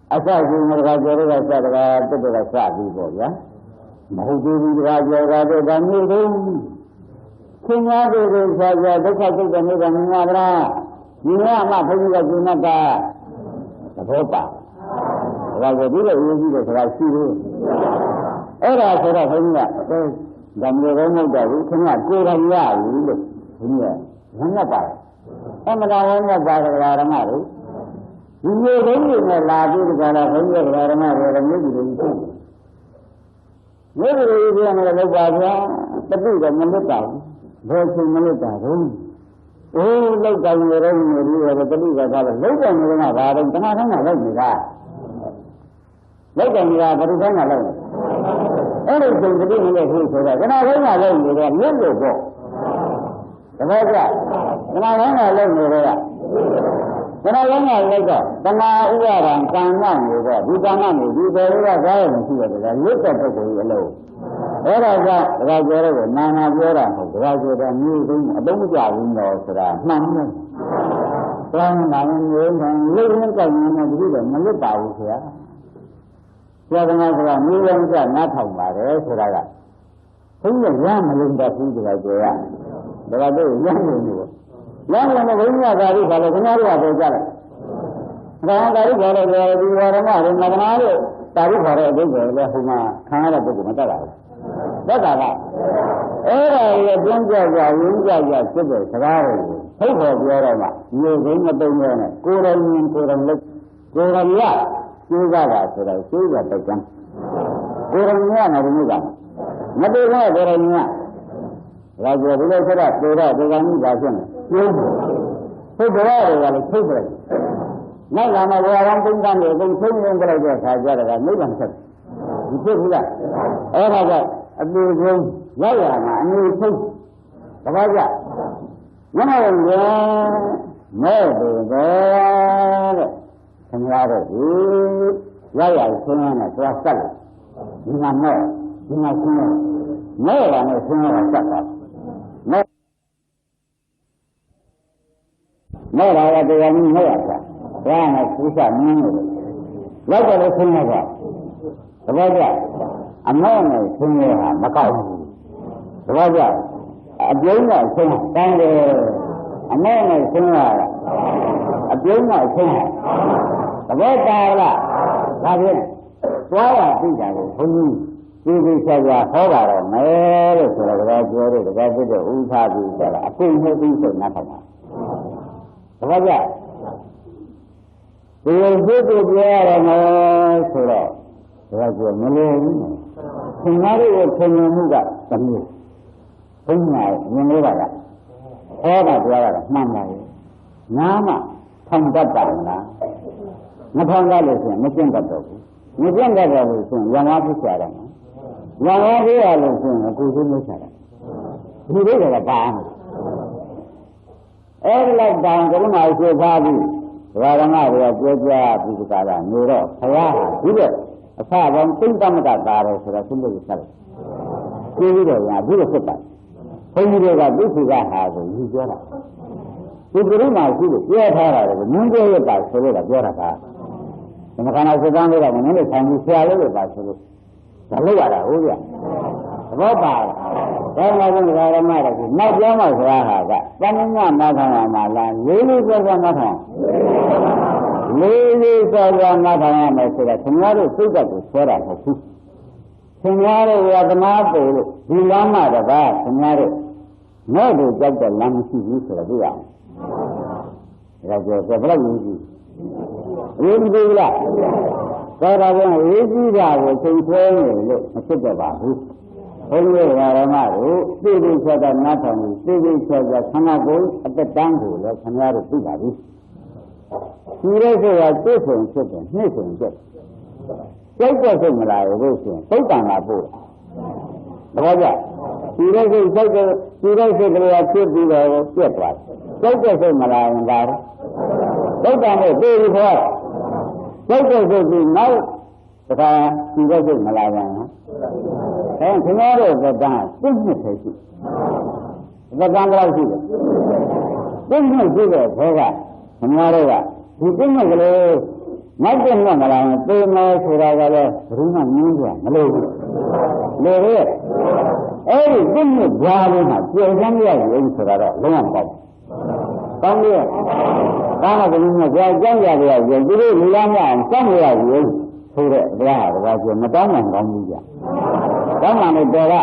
asa gì mà ra rồi ra tất cả là sao đi rồi á mà hồi đi ra rồi đang như thế không nghe được rồi sao giờ tất cả cái này đang nghe ra nhưng mà phải như vậy nó ta phải pa rồi đi là gì rồi phải suy đi ở đó sẽ là thế nhá cái làm người đó mới được không là cô ra nhà gì được thế nhá không là phải em mà đang nghe bài là làm gì nhiều đến như là đi cái là thấy như là làm gì là nhiều gì đấy nhiều gì thì là bài ra tất cả mình biết cả rồi thì mình biết cả rồi lâu cái người đó người đi rồi tất cả là lâu cái người nào vào đây cái nào không là gì cả lâu cái người nào thì không là lâu ở đây thì cái gì này thì rồi cái nào không là lâu người là nhiều rồi bộ được chưa cái nào không là lâu người rồi cái nào không là lâu rồi cái nào uống rằng càng ngon người rồi đi càng ngon người đi về là cái gì thì là lúc đó phải cái lâu ở đây ra rồi mà vô ra ra như cái đúng cái gì nó sẽ là nằm rồi còn mà người lấy những cái mà đi được nó lúc đầu thì cho nên là như vậy nó thông vào đấy thì là thứ gì ra mà lên được thì là vậy à đó là cái gì nhiều nó với nhau ra đi vào cái nhau là rồi ra rồi cái đó rồi đi vào đó mà nó nói ta đi vào đây rồi là hôm mà khá là tôi cũng ta lại đó là ở đây chúng ta vào những cái cái ra rồi thấy rồi mà nhiều cái mà tôi nghe này cô đang lực cô đang nhá chưa ra là rồi chưa ra tới chân cô đang nhá là như vậy mà tôi nói cô đang nhá là giờ bây giờ tôi đang ra xem tôi nói rồi là thích rồi nó là mà vừa đang tinh thần để tôi thích nên cái này phải ra mấy lần thật chưa thấy là ở đây rồi anh đi luôn giá là mà anh đi thích có bao giờ nó nói mẹ được rồi thành ra rồi giá là xem là quá sạch nhưng mà mẹ là này xem là sạch rồi မဲ့တာကတရားကြီးမဲ့ရတာဒါကကုသမင်းလို့လောက်တယ်လို့ဆင်းရဲတာသဘောကျအမဲ့နဲ့ဆင်းရဲဟာမကောက်ဘူးသဘောကျအပြုံးနဲ့ဆင်းတန်းတယ်အမဲ့နဲ့ဆင်းရအပြုံးနဲ့ဆင်းသဘောကျလားဒါဖြင့်သွားရသိတာကိုဘုန်းကြီးဒီချာချာဟောတာတော့မယ်လို့ဆိုတော့တကယ်ပြောလို့တကယ်ဖြစ်တဲ့ဥထားပြီးဆိုတာအကုန်မဟုတ်ဘူးဆိုနားထောင်ပါသဘောကျဒီလိုဖြစ်ပြီးပြောရတယ်မယ်ဆိုတော့ဒါကမလို့ဘူးသင်္ဃာတို့ရဲ့ဆင်ញမှုကတမျိုးဘုရားမြင်လို့ပါကဟောတာပြောရတာမှန်ပါရဲ့နားမှထောင်တတ်တာလားမထောင်တတ်လို့ရှိရင်မကျင့်တတ်တော့ဘူးမကျင့်တတ်တော့လို့ရှိရင်ရံဝါဖြစ်ကြတယ်ရံဝါဖြစ်ရလို့ရှိရင်ကိုယ်သိလို့ချတာဒီလိုကပါအဲ့ဒီလောက်တောင်ကရုဏာရှိထားပြီးဓမ္မတွေကပြောကြပြီးဒီကလာနေတော့ဘုရားဟာဒီတဲ့အဖပေါင်းသိမ့်တမကတာတယ်ဆိုတော့သူတို့ဆက်တယ်ကျေးဇူးတော်ညာဒီလိုဖြစ်ပါတယ်ဘုန်းကြီးတွေကသူစီကဟာဆိုယူပြောတာဒီကရုဏာရှိလို့ပြောထားတာလေမင်းပြောရပါဆိုလို့ပြောတာကသမခန္ဓာစိတ်ကံလေးကမင်းတို့ဆံပြီးဆရာလေးတွေပါဆိုလို့ဒါလို့ရတာဟုတ်ပြသဘောပါဒါမှမဟုတ်ဓမ္မတွေကနောက်ပြောမှဆိုတာဟာကတဏှာမထာမှာလားလေးလေးစောစောမထာလေးလေးစောစောမထာရမယ်ဆိုတော့ခင်ဗျားတို့စိတ်ဓာတ်ကိုဆွဲတာမဟုတ်ဘူးခင်ဗျားတို့ဝါသနာပို့လို့ဒီလမ်းမှာတပါးခင်ဗျားတို့မဲ့တို့ကြောက်တဲ့လမ်းမရှိဘူးဆိုတော့သိရအောင်ဒါကြောင့်ဘယ်လိုယူကြည့်ရေးမကြည့်လားဒါတော့ရေးကြည့်တာကိုချိန်ဆွဲနေလို့မဖြစ်တော့ပါဘူးဘုန်းကြီးဓမ္မတို့သိသိချက်တဲ့နားထောင်ပြီးသိသိချက်တဲ့ခန္ဓာကိုယ်အသက်တန်းကိုလည်းခင်ဗျားတို့သိပါပြီဒီလိုဆိုတာသိဆုံးဖြစ်တယ်နှိမ့်ဆုံးဖြစ်စိတ်သက်စိတ်မလာဘူးဆိုရင်သုတ်တန်လာပို့သဘောကျဒီလိုစိတ်စိတ်ဒီလိုစိတ်ကလေးကဖြစ်ပြီးတော့ပြတ်သွားတယ်စိတ်သက်စိတ်မလာရင်ဒါသုတ်တန်ကိုပြေးပြီးခေါ်စိတ်သက်စိတ်ပြီးနောက်တခါဒီလိုစိတ်မလာရင်ခင်ဗျားတို့ကတည်းကသိနှစ်ပဲရှိသက္ကံဘယ်လောက်ရှိလဲသိနှစ်ရှိတဲ့ဘဲကခင်ဗျားတို့ကဒီသိနှစ်ကလေးနောက်ကျမှမလာရင်သိမယ်ဆိုတာကလည်းဘယ်မှမင်းကြမလို့ဘူးလေရဲ့အဲ့ဒီသိနှစ်ကြားလေးမှာကျေစမ်းရရင်ဆိုတာတော့လုံးဝမပေါ့ကောင်းပြီဒါမှကလေးကကြားကြရရရင်ဒီလိုလူရမ်းအောင်စမ်းရရင်ဆိုတဲ့တရားကဘာပြောမတောင်းမှန်ကောင်းဘူးကြဓမ္မနဲ့တော်က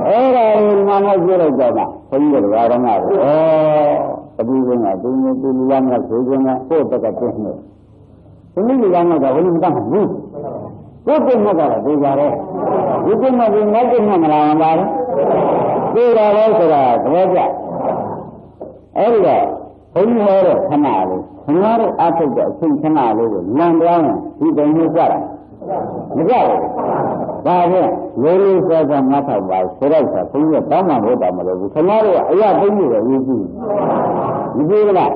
အဲ့ဒါကိုနာမကျလိုက်တော့မှဘုန်းကြီးတွေကဓမ္မကိုအပြီးကသူမျိုးသူလူရမ်းကဆိုခြင်းနဲ့ကိုယ့်တက်ကပြည့်နေဘုန်းကြီးလူရမ်းကဘယ်လိုမှမတတ်ဘူးကိုယ့်ပြည့်နေတော့ဒီကြတယ်ဒီပြည့်နေပြီးနောက်ပြည့်နေမလာဘူးလားဒီလာလဲဆိုတာသဘောကျအဲ့ဒီတော့ဘုန်းကြီးဟောတဲ့ခဏလေးခင်ဗျားတို့အထုတ်တဲ့အချိန်ခဏလေးကိုလမ်းပြောင်းဒီတုံးကြီးကြတာမကြဘူးဒါဖြင့်လေးလေးစောစောမထောက်ပါဆိုတော့ဆိုဘုန်းကြီးတောင်းမှလို့တော့မလို့ဘူးခင်ဗျားတို့ကအရာသိနေတယ်ယူကြည့်မကြည့်ဘူးလား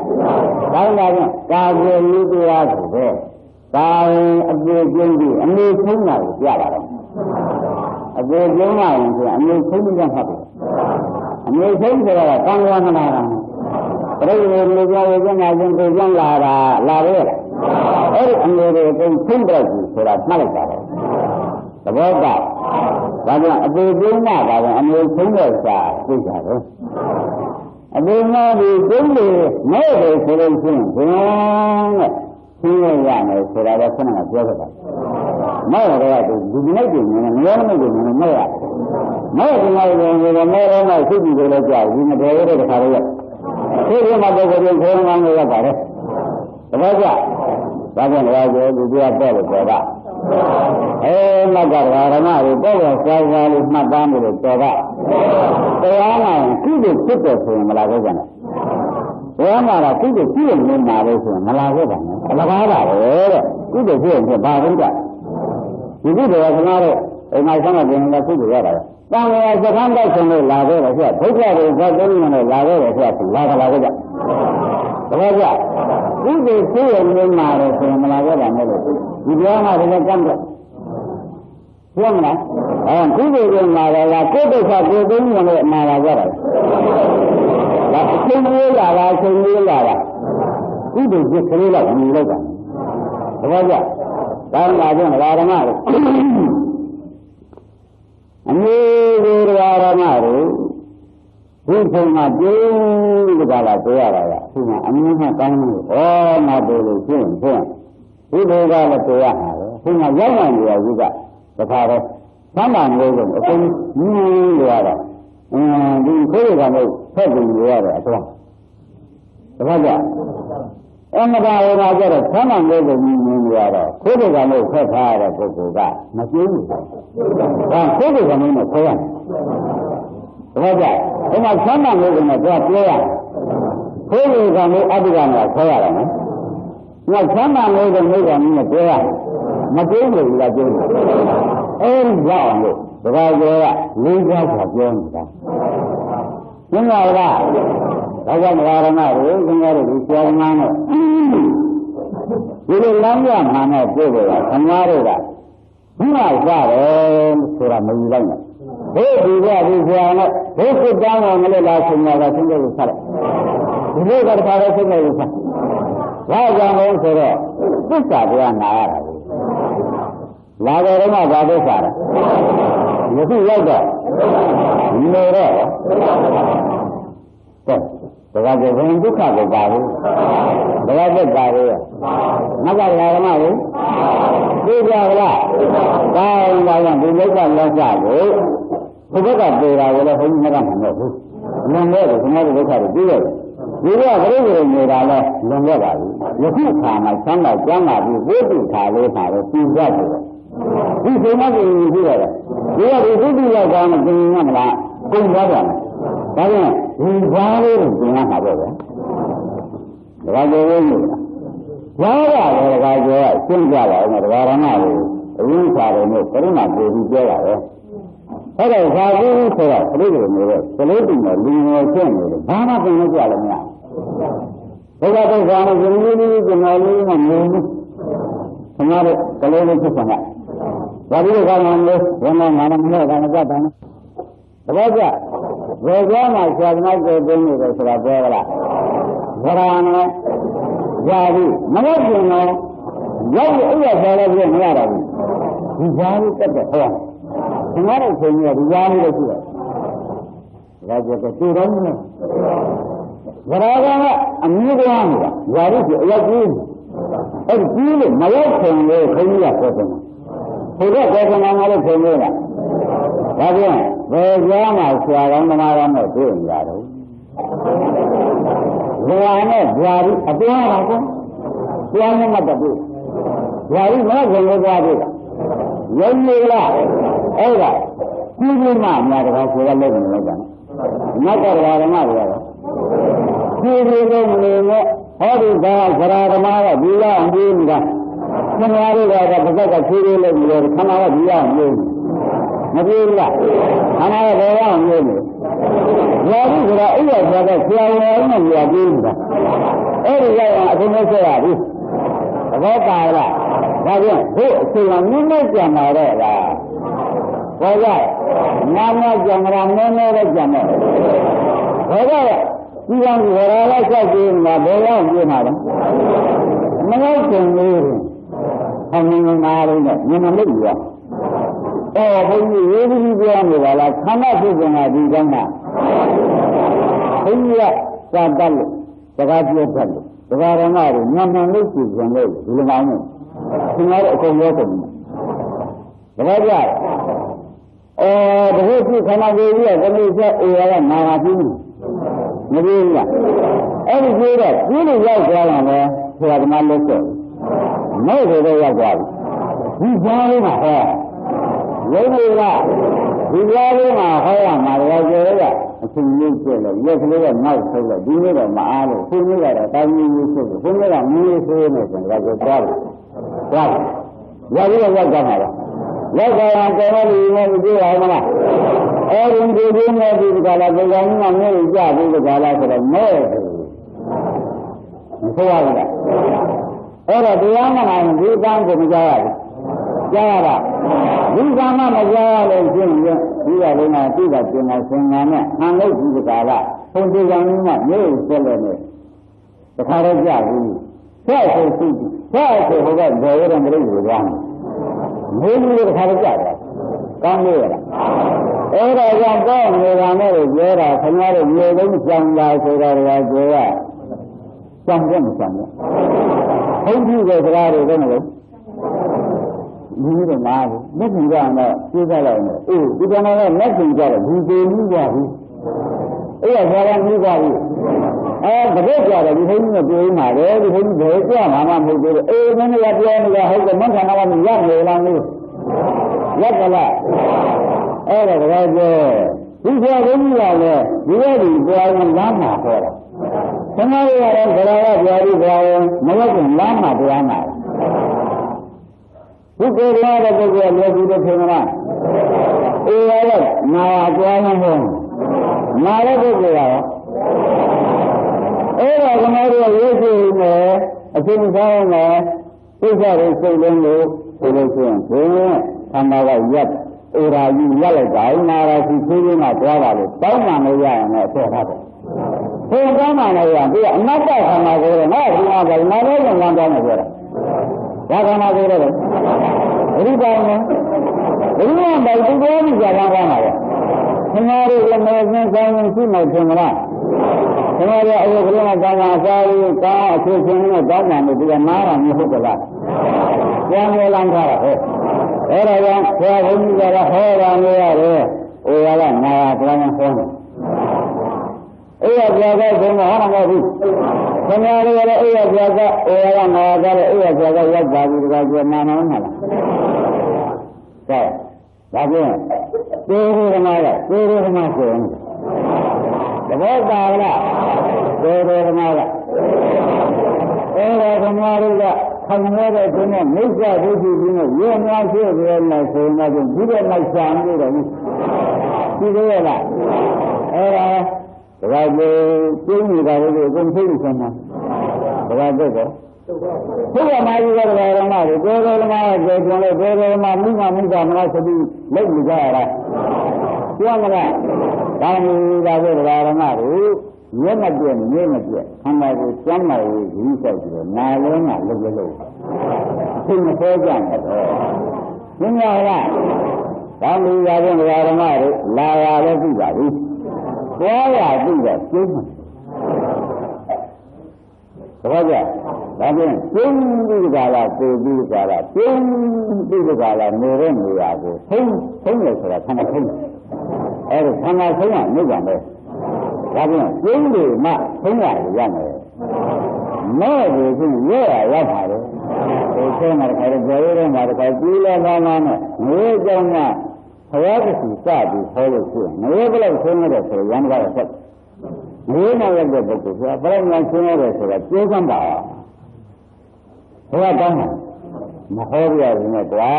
တောင်းတာကကာကျေလူတရားဆိုတဲ့ဒါရင်အပြေကျင်းပြီးအမေဆုံးတာကိုပြပါတော့အပြေကျင်းလာရင်ဆိုအမေဆုံးပြီးတော့မှတ်တယ်အမေဆုံးဆိုတာကကံဝမနာတာပြိဋိလူကြောင့်ဝိညာဉ်ချင်းကိုကျင်းလာတာလာရဲအဲ့ဒီအမေတွေအကုန်ဆုံးပြလိုက်ပြီဆိုတာမှတ်လိုက်တာပဲသဘောကဒါကြောင့်အပေကျင်းတာကအမေဆုံးတဲ့စာသိကြတယ်အပေမောဒီကျင်းလို့မဲ့တယ်ဆိုလို့ရှိရင်ဘယ်နဲ့သိရရမယ်ဆိုတာကခဏကပြောခဲ့တာမဲ့ရတဲ့ဒီနေ့ကျင်းနေမရောမကျင်းနေမဲ့ရမဲ့ဒီမှာကျင်းနေတယ်မဲ့ရောနဲ့သိပြီလို့လည်းကြောက်ဒီမတော်ရတဲ့ခါလေးရဒီလိုမှပုဂ္ဂိုလ်ကိုခေါင်းကောင်းလို့ရပါတယ်သဘောကျဒါကြောင့်လည်းဒီတရားတဲ့လို့ပြောတာမကဓမ္မတွေတော့ဆာဆာလေးမှတ်သားမှုလို့တော်တာတရားနာရင်ကုသိုလ်ဖြစ်တယ်ဆိုရင်မလာခဲ့ကြနဲ့တရားနာတာကုသိုလ်ဖြစ်နေမှာလို့ဆိုရင်မလာခဲ့ပါနဲ့အလကားပါပဲတဲ့ကုသိုလ်ဖြစ်ရင်ဘာလို့ကြဒီကုသိုလ်ကခဏတော့အိမ်မှာဆောင်းတဲ့နေရာကုသိုလ်ရတာတန်လျာစခန်းတိုက်ဆုံးလို့လာခဲ့တယ်ဆိုတော့ဒုက္ခတွေဇတ်သုံးနေလို့လာခဲ့တယ်ဆိုတော့လာခဲ့ကြသဘောကျကုသိုလ်ဖြစ်ရင်မှာလို့ဆိုရင်မလာခဲ့ပါနဲ့လို့ဒီတရားနာတွေလည်းကြမ်းတော့ပြောမလားကုသိုလ်ကမှာတော့ကိုယ်ဒုက္ခကိုယ်သိနေလို့မှာလာကြတာ ဒါအချင်းကြီးလာတာအချင်းကြီးလာတာဥဒိจิตကလေးတော့မြည်လိုက်တာတပည့်ကြဒါမှမဟုတ်ဓမ္မတွေအမျိုးတွေဓမ္မတွေဒီချိန်မှာပြင်းကြတာလားပြောရတာကဒီမှာအမျိုးမှကောင်းလို့ဩမတော်လို့ရှင်းဒီလိုကလည်းပြောရမှာပဲဒီမှာရောက်နိုင်ကြရကြီးကတခါတော့သမ်းပါမျိုးလို့အကုန်မြင်ရတာဒီကိုယ်ကလည်းဖက်ပြီးရရတယ်အတော့တပည့်ကြအမတာဝါကြတော့သမ်းပါမျိုးလို့မြင်ရတော့ကိုယ်ကလည်းဖက်ထားရတဲ့ပုဂ္ဂိုလ်ကမကျင်းဘူးဒါကိုယ်ကလည်းမခေါ်ရဘူးတပည့်ကြဒီမှာသမ်းပါမျိုးကတော့ပြောရတယ်ကိုယ်ကလည်းအတ္တကမှာခေါ်ရတယ်နော်နောက်သမ်းပါမျိုးကမျိုးကမျိုးပြောရတယ်မကျင်းဘူးလားကျင်းတယ်အဲဒီကြောင့်လို့တခါကျော်ကလေးစားစွာပြောနေတာသင်္ဃာကဒါကြောင့်ဓမ္မတွေသင်္ဃာတွေဒီကျောင်းမှန်းတော့ဒီလိုလမ်းပြမှာနဲ့ပြည့်တယ်ကသမားတွေကဘုရားစားတယ်ဆိုတာမယူလိုက်နဲ့ဘိဒီကဒီဆရာနဲ့ဘိစစ်တောင်းအောင်မလို့လားဆရာကသင်္ဃာကိုဆက်လိုက်ဒီလိုကတခါတော့ဆင်္ဃာကိုဆက်ဘာကြောင့်လဲဆိုတော့သစ္စာတရားနာရတာလာကြတော့မှဘာသစ္စာလဲယခုရောက်တော့နေတော့ကဲဒါကဘယ်ဒုက္ခကိုပါဘူးဒါကသက်ပါဘူးနောက်ကလာဓမ္မကိုသိကြလားကောင်းပါရင်ဒီလောကလောကကိုဘုရားကပြေတာကိုလည်းဘုန်းကြီးမကမှမဟုတ်ဘူးလွန်ခဲ့တယ်ကျွန်တော်တို့ဒုက္ခတွေပြီးရတယ်ဒီကဘယ်လိုနေတာလဲလွန်ခဲ့ပါဘူးယခုခါမှာဆန်းတော့ကျမ်းလာပြီးဝိတုခါလေးမှာတော့ပြီးကြတယ်ဒီချိန်မှာပြင်ပြီးရတယ်ဒီကဒီသုတိရောက်ကောင်းမပြင်ရမလားပြင်သွားတယ်ဒါကြောင့်ဒီဘာလေးကိုပြင်ရမှာပဲဒါကကြောင်းလို့ဘာရတယ်ဒါကကြောကရှင်းကြပါဦးမယ်ဒါကရမလို့အရင်းစားတယ်လို့ပြိမာပြေပြီးပြောတာပဲအဲ့ဒါဇာတိဆိုတော့ပြိလိုနေတဲ့ကလေးတင်တဲ့လူငယ်ဖြစ်နေတယ်ဘာမှပြင်လို့ကြလည်းမရဘူးဘုရားတို့ကလည်းဒီလိုလေးကျွန်တော်လေးမှမလို့ခဏတော့ကလေးလေးဖြစ်သွားတာဒါပြီးတော့ကောင်းလို့ဘယ်မှာမနဲ့ကလည်းကြတယ်တပည့်ကြဘယ်ကြောမှာဆရာသမားကိုပြင်နေတယ်ဆိုတာပြောကြလားဗရာနဲ့ဇာတိမဟုတ်ဘူးနော်ရောက်ရအဲ့ရဆရာလည်းပြင်မရတော့ဘူးဒီဇာတိတက်တဲ့ဟောခင်ဗျားတို့ချိန်ရဒီဇာတိလို့ရှိတယ်ဒါကြတဲ့တူတော်နဲ့ဗရာကအမျိုးကောင်းနေတာဇာတိကအရောက်ကြီးအဲ့ဒီကြီးလို့မရောက်ခင်လေခင်ဗျာပြောတယ်ဘုရားကောသနာမှာလည်းခင်ဗျာဒါပြန်ဘယ်ကြားမှာဆရာကောင်းသမားကောင်းနဲ့တွေ့ကြတော့ဇာနဲ့ဇာတိအပြောင်းပါကောဆရာနဲ့မတတ်ဘူးဇာတိမခင်လို့သွားပြီယုံနေလားအဲ့ဒါကြီးကြီးမှများတကားဆရာလည်းလုပ်နေကြတယ်မတ်တော်ဓမ္မတွေကတော့ကြီးကြီးလုံးနေနဲ့ဟောဒီကသရဓမ္မကဒီလောက်အောင်ပြီးနေတာခဏလေးကတော့ပါဇက်ကဖြည်းဖြည်းလေးနေတယ်ခဏကဒီလောက်နေမပြေဘူးလားခဏကဘယ်ရောက်နေလဲရာဟုဆိုတာအိယာဆိုတော့ဆရာတော်နဲ့နေရာပြေးနေတာအဲ့ဒီရောက်အောင်အကုန်လုံးဆက်ရပြီသဘောပါလားဒါပြန်ဘုအချိန်ကနည်းနည်းကြံလာတော့လားဘောကနာမကြံကြတာနည်းနည်းတော့ကြံတယ်ဘောကဒီကံဝရလိုက်ဆက်ကြည့်မှာဘယ်ရောက်ပြေးမှာလဲမဟုတ်ခင်လေးအမင်းနာရင်းနဲ့မြင်မလို့ရအော်ဘုန်းကြီးရေးပြီးပြောနေပါလားခန္ဓာဖြစ်စဉ်ကဒီကောင်းတာဘုန်းကြီးကသာတတ်လို့စကားပြောတတ်လို့ဒကာရမတွေညံမှန်လို့ရှိကြလို့ဒီလိုမှမဟုတ်ဘူးခင်ဗျားတို့အကုန်ပြောတယ်ဒကာကြအော်တကယ်ဖြစ်ခန္ဓာကိုယ်ကြီးကတမိချက်အေရကနာလာပြီးမပြေဘူးလားအဲ့ဒီပြေတော့ပြေလို့ရောက်သွားရင်လည်းဆရာသမားလက်ဆက်မို့ဆိုတော့ရောက်သွားပြီဒီကြားလေးမှာဟောရုပ်လေးကဒီကြားလေးမှာဟောရမှာလည်းကျေကအချိန်ကြီးပြည့်လို့ရုပ်ကလေးကနောက်ဆုံးလို့ဒီနေ့တော့မအားလို့ခုနေ့ကတော့တိုင်းကြီးကြီးဖြစ်လို့ခုနေ့ကမီးဆိုးနေတယ်ဒါကြောင့်သွားတယ်သွားတယ်ရောက်ပြီးတော့ရောက်သွားမှာပါရောက်သွားရင်တော်တော်လေးမကြည့်ရအောင်မလားအဲ့ဒီဒီဒီနဲ့ဒီကလာဒီကောင်ကမျိုးကြပြီးဒီကလာဆိုတော့မဲမဆိုးရဘူးလားအဲ့တော့တရားမနိုင်ဒီတန်းကိုမကြားရဘူးကြားရတာဒီကမှမကြားရလို့ရှင်းရင်ဒီကလေးကတိကကျင်လာစင်ညာနဲ့အံလို့ဒီကလာဘ ုံကြံမှာမြို့ဆက်လို့နဲ့တခါတော့ကြာဘူးဆက်ဆိုရှိဆက်ဆိုဟိုကဇော်ရတဲ့မလို့ကိုသွားမယ်မိုးကြီးတခါတော့ကြာတယ်ကောင်းလို့ရလားအဲ့ဒါကြောင့်တော့နေတာနဲ့ပြောတာခင်ဗျားတို့မျိုးလုံးကြောင်လာဆိုတာကပြောရကြောင်တယ်မကြောင်ဘူးဘုန်းကြီးတဲ့စကားတွေကလည်းဒီလိုလားလက်ကြည့်ကြတော့ပြေးကြလိုက်တယ်အေးဒီကနေ့ကလက်ကြည့်ကြတော့ဒီသေးကြီးကြဘူးအဲ့ဒါဘာလဲကြီးကြဘူးတကယ်ကြတယ်ဒီဘုန်းကြီးကပြေးမှာလေဒီဘုန်းကြီးဘယ်ကြမှာမှမဟုတ်ဘူးအေးမင်းကပြောနေတာဟုတ်တယ်မဆန္ဒကမရနေလားမင်းရက်ကလားအဲ့ဒါကပြောဒီပြောဘုန်းကြီးကလည်းဒီလိုဒီပြောရင်လမ်းမှာဟောတာခဏလေးကတော့ဘယ်လိုလဲပြောပြီးပြောရင်မဟုတ်ဘူးလမ်းမှာတရားမှာဘုရားလာတဲ့ပုဂ္ဂိုလ်လည်းဒီလိုဖြစ်မလားအေးရတော့နာသွားမှမဟုတ်နာတဲ့ပုဂ္ဂိုလ်ရောအဲ့ဒါကမှတော့ရုပ်ရှိနေအချင်းချင်းနဲ့သိစ္စာတွေစိတ်လုံးလို့ဆိုလို့ရှိရင်ဒီခန္ဓာကရက်အေရာကြီးရက်လိုက်တာနာရာရှိသေးသေးမှသွားတာလေတောင်းမှမရရင်လည်းအဆောထားတယ်ဘုရားမှလည်းရပြီးအနတ္တခန္ဓာကိုယ်နဲ့ဒီမှာကနာတော့လမ်းတောင်းနေကြတာဒါခန္ဓာကိုယ်လည်းဘုရားကောင်းတယ်ဘုရားပိုင်ဒီလိုကြီးကြာကောင်းပါလေခင်ဗျားတို့လည်းမင်းကောင်းရင်ရှိမှထင်မလားခင်ဗျားတို့အယုကလေးနဲ့ကောင်းတာအစားကြီးကောင်းအဖြစ်ချင်းနဲ့ကောင်းတယ်ဒီကနားတာမျိုးဟုတ်ကလားပြန်လမ်းထားတာဟဲ့အဲ့ဒါကြောင့်ဘုရားဘုန်းကြီးကဟောတာမျိုးရတယ်ဟိုကနာယာပြန်ဟောတယ်အဲ့ရပြာကဆိုတော့ဟောမှာဘူးခင်ဗျားတို့လည်းအဲ့ရပြာကဟိုကနာယာကလည်းအဲ့ရပြာကရောက်ပါပြီတခါကျနာနာမှာလားကဲဒါပြန်သေရဓမ္မကသေရဓမ္မဆိုရင်သဘောပါလားသေရဓမ္မကအဲ့ဒါဓမ္မတွေကခံရတဲ့သူနဲ့မိစ္ဆာဒုက္ခကြီးနဲ့ရေများရှိရတဲ့ဆိုရင်တော့ဒီတဲ့လိုက်ရှာနေတယ်ဒီလိုရလားအဲ့ဒါဒါကကျင်းနေတာလို့အကုန်သိနေစမ်းတာဒါကတော့ဘုရားမကြီးကတရားဓမ္မတွေကိုယ်တော်ဓမ္မကိုပြောလို့ကိုယ်တော်ဓမ္မမိမမိသားမလားဆိုပြီးလုပ်နေကြရတာပြောမလားဒါမျိုးဒါဆိုတရားဓမ္မတွေမျက်မပြည့်မျက်မပြည့်ခန္ဓာကိုကျမ်းမာရေးဒီစိုက်ပြီးတော့နာလုံးကလုပ်လို့သိမပေါ်ကြနဲ့တော့မြင်ရလားဒါမျိုးရာဖြင့်တရားဓမ္မတွေလာရလည်းသိပါဘူးသွားရသိတော့ကျင်းမှာတပည့်ကြဒါဖြင့်ကျင်းပြီးကြလားသိပြီးကြလားကျင်းပြီးကြလားနေတဲ့နေရာကိုသုံးလို့ဆိုတာခန္ဓာသုံးအဲ့ဒါခန္ဓာသုံးရမြစ်ကြတယ်ဒါဖြင့်ကျင်းလို့မှသုံးရရမယ်မဲ့ကိုကျင်းရဲရရောက်ပါလေဒီထဲမှာခါတော့ကြော်ရဲမှာတခါကြီးလဲကောင်းကောင်းနဲ့ငွေကြောင်းကဘုရားကစီစပြီးဟောလို့ရှိရင်ငွေဘလောက်ဆုံးရတယ်ဆိုရံကတော့ဆက်ငွေနဲ့ရတဲ့ပုဂ္ဂိုလ်ကဘယ်လောက်ဆုံးရတယ်ဆိုတာပြောစမ်းပါဘုရားကောင်းတယ်မဟောပြရရင်ကွာ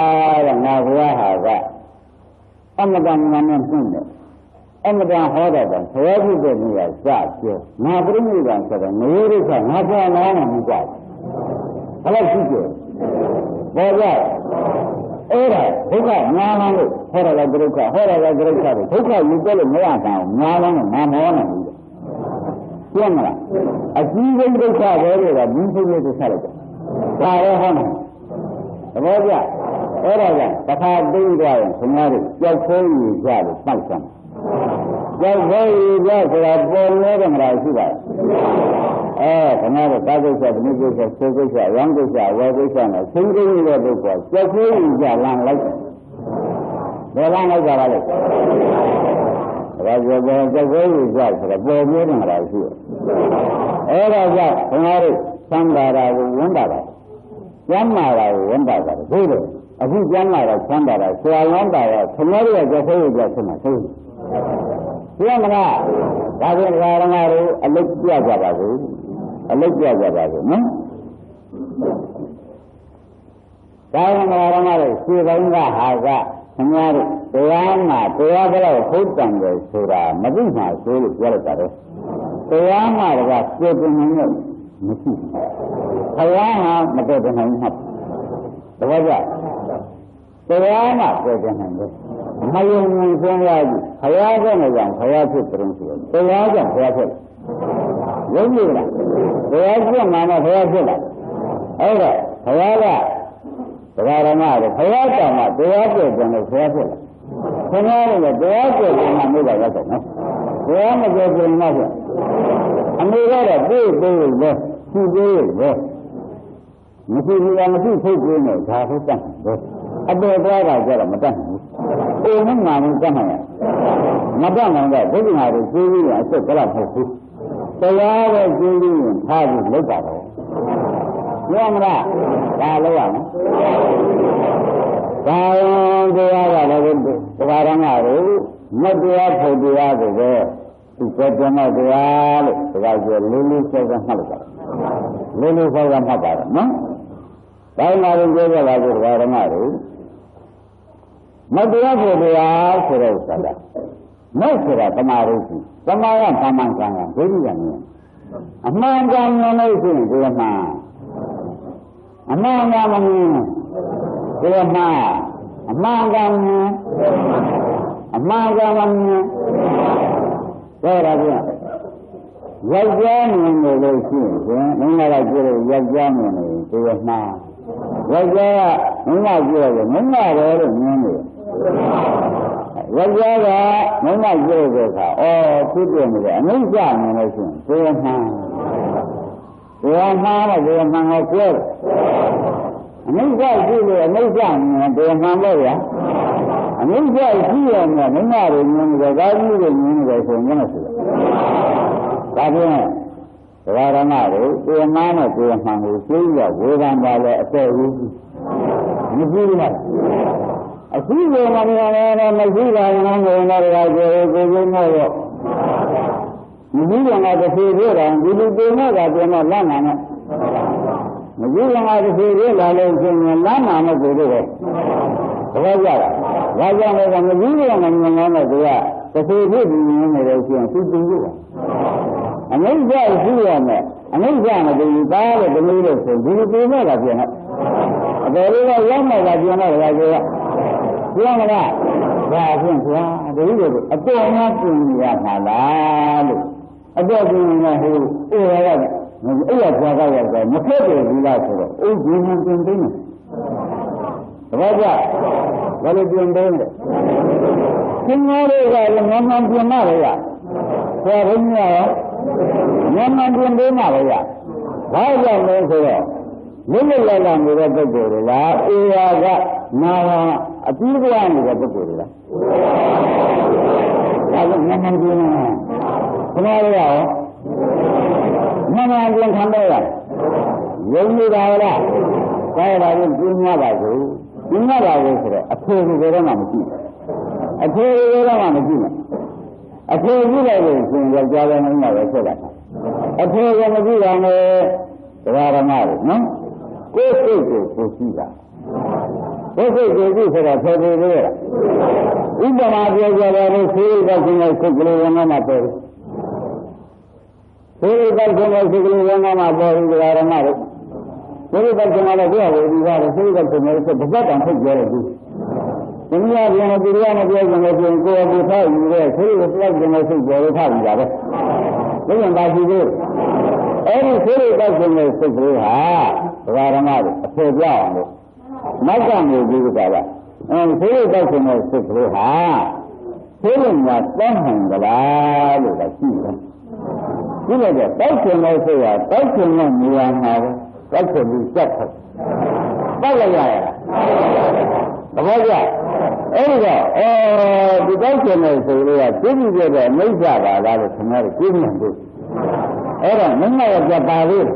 တဲ့ငါဘုရားဟာကအမတန်ငါနဲ့နှင်းတယ်အမတန်ဟောတဲ့ကဘုရားပြုတဲ့နေရာစပြောငါပြိဋိဘံဆိုတော့ငရေဒုက္ခငါပြောင်းလာမှမကြဘူးဘယ်လောက်ရှိကြပေါ်ကြအဲ့ဒါဒုက္ခညာလန်းလို့ဟောရတဲ့ဒုက္ခဟောရတဲ့ဒုက္ခတွေဒုက္ခယူကြလို့မရအောင်ညာလန်းနဲ့နာမောနိုင်ဘူးပြမလားအကြီးဆုံးဒုက္ခပဲတွေကဘုန်းကြီးတွေဆက်လိုက်တယ်ဒါရောဟောမယ်သဘောကျအဲ့ဒါကတစ်ခါသိကြရင်ခင်ဗျားတို့ကြောက်ခိုးယူကြလို့ပောက်စမ်းကြောက်ခိုးယူကြဆိုတာပေါ်နေတဲ့မလားရှိပါခင်ဗျားတို့ကားကိစ္စ၊ဓနိကိစ္စ၊ဆေးကိစ္စ၊ရောင်းကိစ္စ၊ဝယ်ကိစ္စနဲ့သင်္ကိန်းတဲ့ပုဂ္ဂိုလ်ကြောက်ခိုးယူကြလမ်းလိုက်ဘယ်လမ်းလိုက်ကြပါလဲဒါကြောင့်ကြောက်ခိုးယူကြဆိုတာပေါ်နေတဲ့မလားရှိအဲ့ဒါကြောင့်ခင်ဗျားတို့သံဃာရာကိုဝန်တာပါကျမ်းမာတာကိုဝန်တာပါဘို့တယ်အခုကျမ်းမာတာသံဃာရာဆရာဝန်တာကခင်ဗျားတို့ကြောက်ခိုးယူကြဆင်းမှာသိပြမလားဒါဖြင့်ဓမ္မတို့အလုတ်ပြကြပါစို့အလုတ်ပြကြပါစို့နော်ဒါကဓမ္မတို့ခြေပိုင်းကဟာကခင်ဗျားတို့တရားမှာတရားဘယ်လောက်ဟုတ်တန်တယ်ဆိုတာမသိမှဆိုလို့ပြောလိုက်တာလေတရားမှာကပြေပြင်းနေလို့မရှိဘူးဘုရားဟာမတည်နိုင်ဘူးတပည့်ကြတရားမှာပြေပြင်းနိုင်တယ် မယုံကြည်ဆုံးရကြီးဘုရားကလည်းကြောင့်ဘုရားဖြစ်တယ်ဆိုတော့တရားကြောင့်ဘုရားဖြစ်ယုံကြည်လားဘုရားဖြစ်မှလည်းဘုရားဖြစ်လာအဲ့တော့ဘုရားကတရားဓမ္မတွေဘုရားတောင်မှတရားပြည့်တယ်လို့ဘုရားဖြစ်လာခင်ဗျားတို့ကတရားပြည့်တယ်မှမေးတာရောက်တော့နော်ဘုရားမပြည့်တယ်မှဖြစ်အမေကတော့ပြေးပြေးလေသူပြေးလေမရှိဘူးလားမရှိထုတ်ပြေးနေဒါဟုတ်တတ်တယ်အပေသွားတာကြတော့မတတ်ဘူးအိမ်နဲ့ငါနဲ့တတ်နိုင်ရမတတ်နိုင်တော့ဒုက္ခနာတွေကျင်းပြီးအစ်စ်ကလည်းမဟုတ်ဘူးတရားပဲကျင်းပြီးရင်ထားပြီးလောက်တာတော့ပြောမလားဒါလောက်ရမယ်ဒါရင်တရားကလည်းတရားဓမ္မတွေမတရားဖို့တရားကိုပဲဒီကတည်းကတရားလို့ဒါကလေးလေးစောစောမှတ်လိုက်ပါလေးလေးစောစောမှတ်ပါတော့နော်ဒါမှလည်းပြောကြပါစို့တရားဓမ္မတွေမတရားဖို့တရားဆိုတဲ့ဥစ္စာကမဟုတ်ဆိုတာတမာရိရှိတမာကဘာမှန်ကံကဒိဋ္ဌိကမြင်အမှန်ကံမြင်လို့ရှိရင်ဒီမှာအမှန်ကံမမြင်ဒီမှာအမှန်ကံမြင်အမှန်ကံမမြင်ဒါရပြန်ယောက်ျားမြင်လို့ရှိရင်မင်းကကြည့်လို့ယောက်ျားမြင်နေဒီမှာယောက်ျားကမင်းကကြည့်လို့မင်းကပဲလို့မြင်နေယောက်ျားကမင်းကကြည့်တဲ့အခါဖြစ်ပြနေတယ်အမိစ္ဆာမြင်လို့ရှိရင်ဒီမှာတော့ဒီမှာကိုကျဲအမိစ္ဆာကြည့်လို့အမိစ္ဆာမြင်တယ်မှန်လို့ရအမိစ္ဆာကြည့်ရမယ်မင်းကလည်းမြင်တယ်ဒါကြီးကိုမြင်တယ်ဆိုရင်လည်းဆိုတယ်ဒါဖြင့်တရားဓမ္မတွေဒီမှာနဲ့ဒီမှာကိုကျင်းရဝေဒံပါလဲအသက်ကြီးမကြည့်ဘူးလားအရှိကိုမမြင်လည်းမရှိတာလည်းငုံတော့ကြည့်ကိုကျင်းတော့မကြည့်ရင်ကတစ်ဖြည်းဖြည်းတော့ဒီလိုပုံနဲ့ကပြန်တော့လမ်းမှာနဲ့မကြည့်ရင်ကတစ်ဖြည်းဖြည်းလာလို့ရှိရင်လမ်းမှာနဲ့ကိုလို့ပဲသဘောကျလားဒါကြောင့်လည်းမကြည့်ရင်မမြင်တော့သူကတစ်ဖြည်းဖြည်းမြင်နေတယ်ရှိရင်သူသိကြပါအမိစ္ဆာရှိရမယ်အမိစ္ဆာမတူဘူးသားလို့တမျိုးလို့ဆိုဒီလိုပုံနဲ့ကပြန်တော့အတော်လေးကရောက်မှကပြန်တော့ဒါကြောင့်ပြောမလားဒါဖြင့်ကွာတတိယအတော်များပြင်ရမှာလားလို့အတော်ပြင်နေဟိုအေးရကအဲ့ရခွာကြရတယ်မဖက်တယ်ဘူးလားဆိုတော့အိုးဒီမှပြင်သိနေတပည့်ကြဘာလို့ပြင်သိလဲခင်ဗျားတို့ကလည်းငမှန်ပြင်မှလည်းရဆရာဘုရားရောငမှန်ပြင်ပေးမှလည်းရဘာကြောင့်လဲဆိုတော့လွတ်လွတ်လပ်လပ်နေတဲ့ပုဂ္ဂိုလ်တွေလားအေးရကနာဝအပြီးကနေတဲ့ပုဂ္ဂိုလ်တွေလားဒါကငမှန်ပြင်နေခင်ဗျားတို့ရောငမှန်ပြင်ခံတော့ရယုံကြည်ပါလားဒါရတာကိုပြင်းရပါစို့ပြင်းရပါလို့ဆိုတော့အဖေကိုတော့မှမရှိဘူးအဖေကိုတော့မှမရှိဘူးအဖေကြည့်လိုက်လို့ရှင်ယောက်ျားလည်းမင်းလည်းဆက်တာအဖေကမကြည့်တာနဲ့တရားဓမ္မတွေနော်ကိုယ်စိတ်ကိုကိုကြည့်တာကိုယ်စိတ်ကိုကြည့်ဆိုတော့ဖေဖေလေးရဥပမာပြောကြတယ်လို့ဆေးကချင်းရဲ့စိတ်ကလေးဝင်မှာပေါ်တယ်ဆေးကချင်းရဲ့စိတ်ကလေးဝင်မှာပေါ်တယ်တရားဓမ္မတွေဆေးကချင်းလည်းပြောလို့ဒီကားဆေးကချင်းရဲ့စိတ်တစ်ပတ်တောင်ထုတ်ကြတယ်သူတနည်းအားဖြင့်ဒီရမပြောကြလို့ရှိရင်ကိုယ်ကိုထားယူတဲ့ဆေးကိုပြတ်ကျင်တဲ့စိတ်ပေါ်လို့ထားယူတာပဲဘယ်ရင်ပါရှိသေးအဲ့ဒီဆေးကိုတောက်ခြင်းနဲ့စိတ်ကလေးဟာဒကာရမတွေအဖေပြောင်းလို့နောက်ကနေပြီးကြတာဆေးကိုတောက်ခြင်းနဲ့စိတ်ကလေးဟာဆေးလုံးကတောင်းနိုင်ကြလားလို့လည်းရှိတယ်ဒီလိုတော့တောက်ခြင်းနဲ့စိတ်ဟာတောက်ခြင်းနဲ့နေရာမှာပဲတောက်ခြင်းပြီးစက်ဖို့တောက်လိုက်ရတာသဘောကျအဲ့တော့ဒီတောက်ခြင်းနဲ့ဆိုလို့ကသိပြီးပြတဲ့မိစ္ဆာပါလားလို့ခင်ဗျားတို့သိနေတယ်အဲ့တော့မင်းမရဲ့ကြပါသေး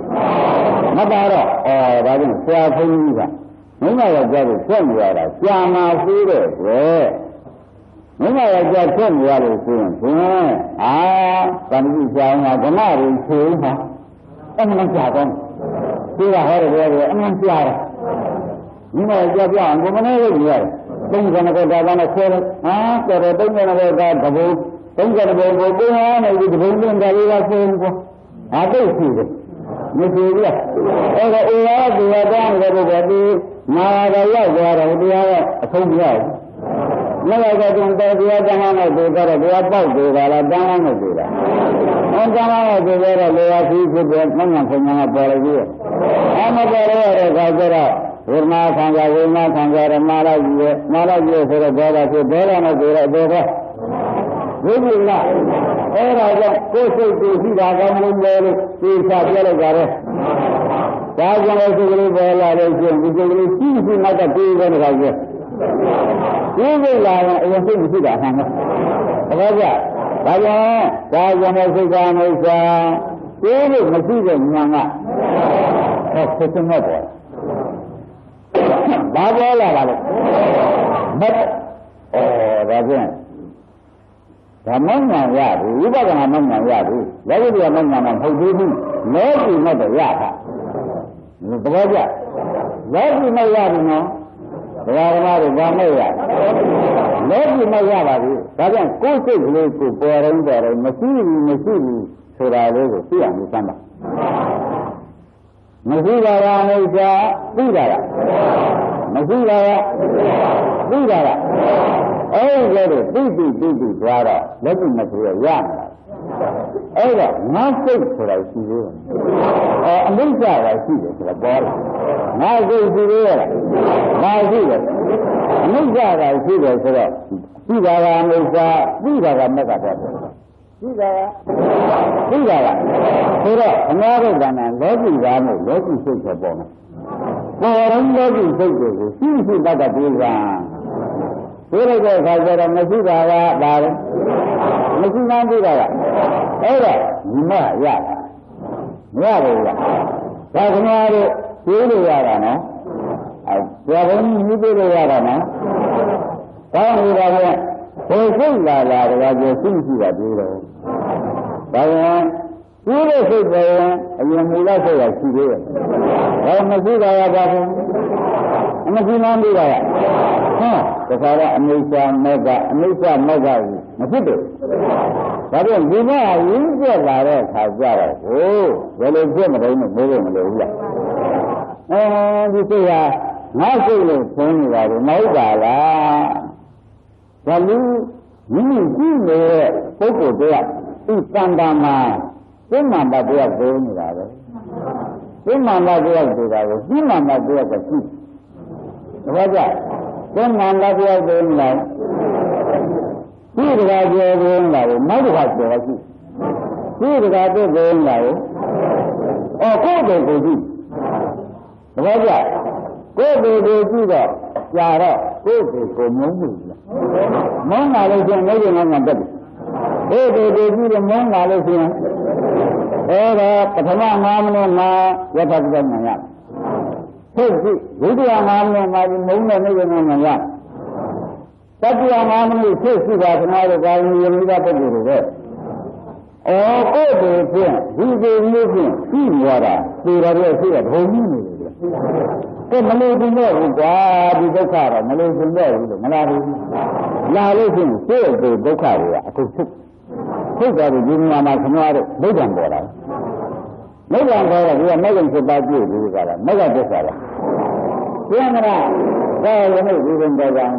မပါတော့ဒါကြောင့်ဆရာဘုန်းကြီးကမင်းမရဲ့ကြလို့ဆက်နေရတာကြာမှာရှိတဲ့ကွယ်မင်းမရဲ့ကြဆက်နေရလို့ဆိုရင်ဘုန်းတန်ကြီးကြောင်းကဓမ္မတွေဖြေမှာအမှန်ကြာတော့ဒီကဟောတယ်အမှန်ကြာတယ်မင်းမရဲ့ကြပြအောင်ကိုမနေလို့ကြရတယ်30ကဒါကနဲ့ဆဲတယ်တော်တော်30ကဒါတဘုံ30ဘုံကိုကိုဟောနေဒီဘုံတွင်ဒါလေးကဆဲဘူးကွာအတိတ်ရှိတယ်မရှိဘူးအဲ့တော့အေရာဒီဝါဒနေတဲ့ပုဂ္ဂိုလ်ဒီမာရရောက်သွားတော့တရားကအဆုံးမရဘူး Never got in there, the other hand of the other, the above the other, down on the other. On down on the other, they are easy to get money from my apology. I'm a better. Urma Sanga, Urma Sanga, Mala, for the brother to bear on a brother. We will not. All I want, go to see that one will be Sapiel. That's one of the little violation, which will see not a big one like this. We will lie and see that. That's one of the guys, really, Machine, Yanga. That's such a mother. But that's it. The Manga Yadu, you got a Manga Yadu, let it be a Manga who do no, you not a Yaka. You believe that? Let you know Yadu, no? The Yadu, let you know Yadu. But then, go to Boring there, Machine, so that I will see on the summer. Masila is Buddha. Masila Buddha. Oh, let it be, brother. Let me material young. Oh, not safe for I see you. And this I see it to the body. Now go to the air. Now see it. And this I see it to the Buddha is Buddha Mega. Buddha. So that another than a logic ramble, logic six upon it. For logic six, see that a Buddha. Here I go, I got a Messina, darling. Messina Buddha. Oh, yeah. That's another Buddha, I haven't you did it. Tell me that. So think that you see that you who is it there? And you move out of that. I'm a good idea. I'm a good idea. The father, Anisha Mega, but then you know, you get that as well. Oh, well, it's good. And you say, not really saying that, no, that. Well, you see the photo there. Sandama, Simamba de Avenida, Simamba de Avenida, Simamba de Avenida. Raja, Simamba de Avenida, see the Raja of Avenida, not what they are. See the Raja of Avenida, or go to the Raja, go to the Yara, go to the Mummy. Mona is another. Oh, they do the moon, Malaysia. Oh, Patama Mamma, what has done my yard? So, we do a mamma, my moon, and even my yard. Tapi Mamma is so that another guy will meet up with it. Oh, go to him. He will move him. See water. See at home. So, Malaysia knows God is a car. Malaysia knows Malawi. Now, listen, say the Bokari. I could took. So that is giving my tomorrow. They don't go out. No one got we are making about you. Mega Desala. Yamara, well, we don't go down.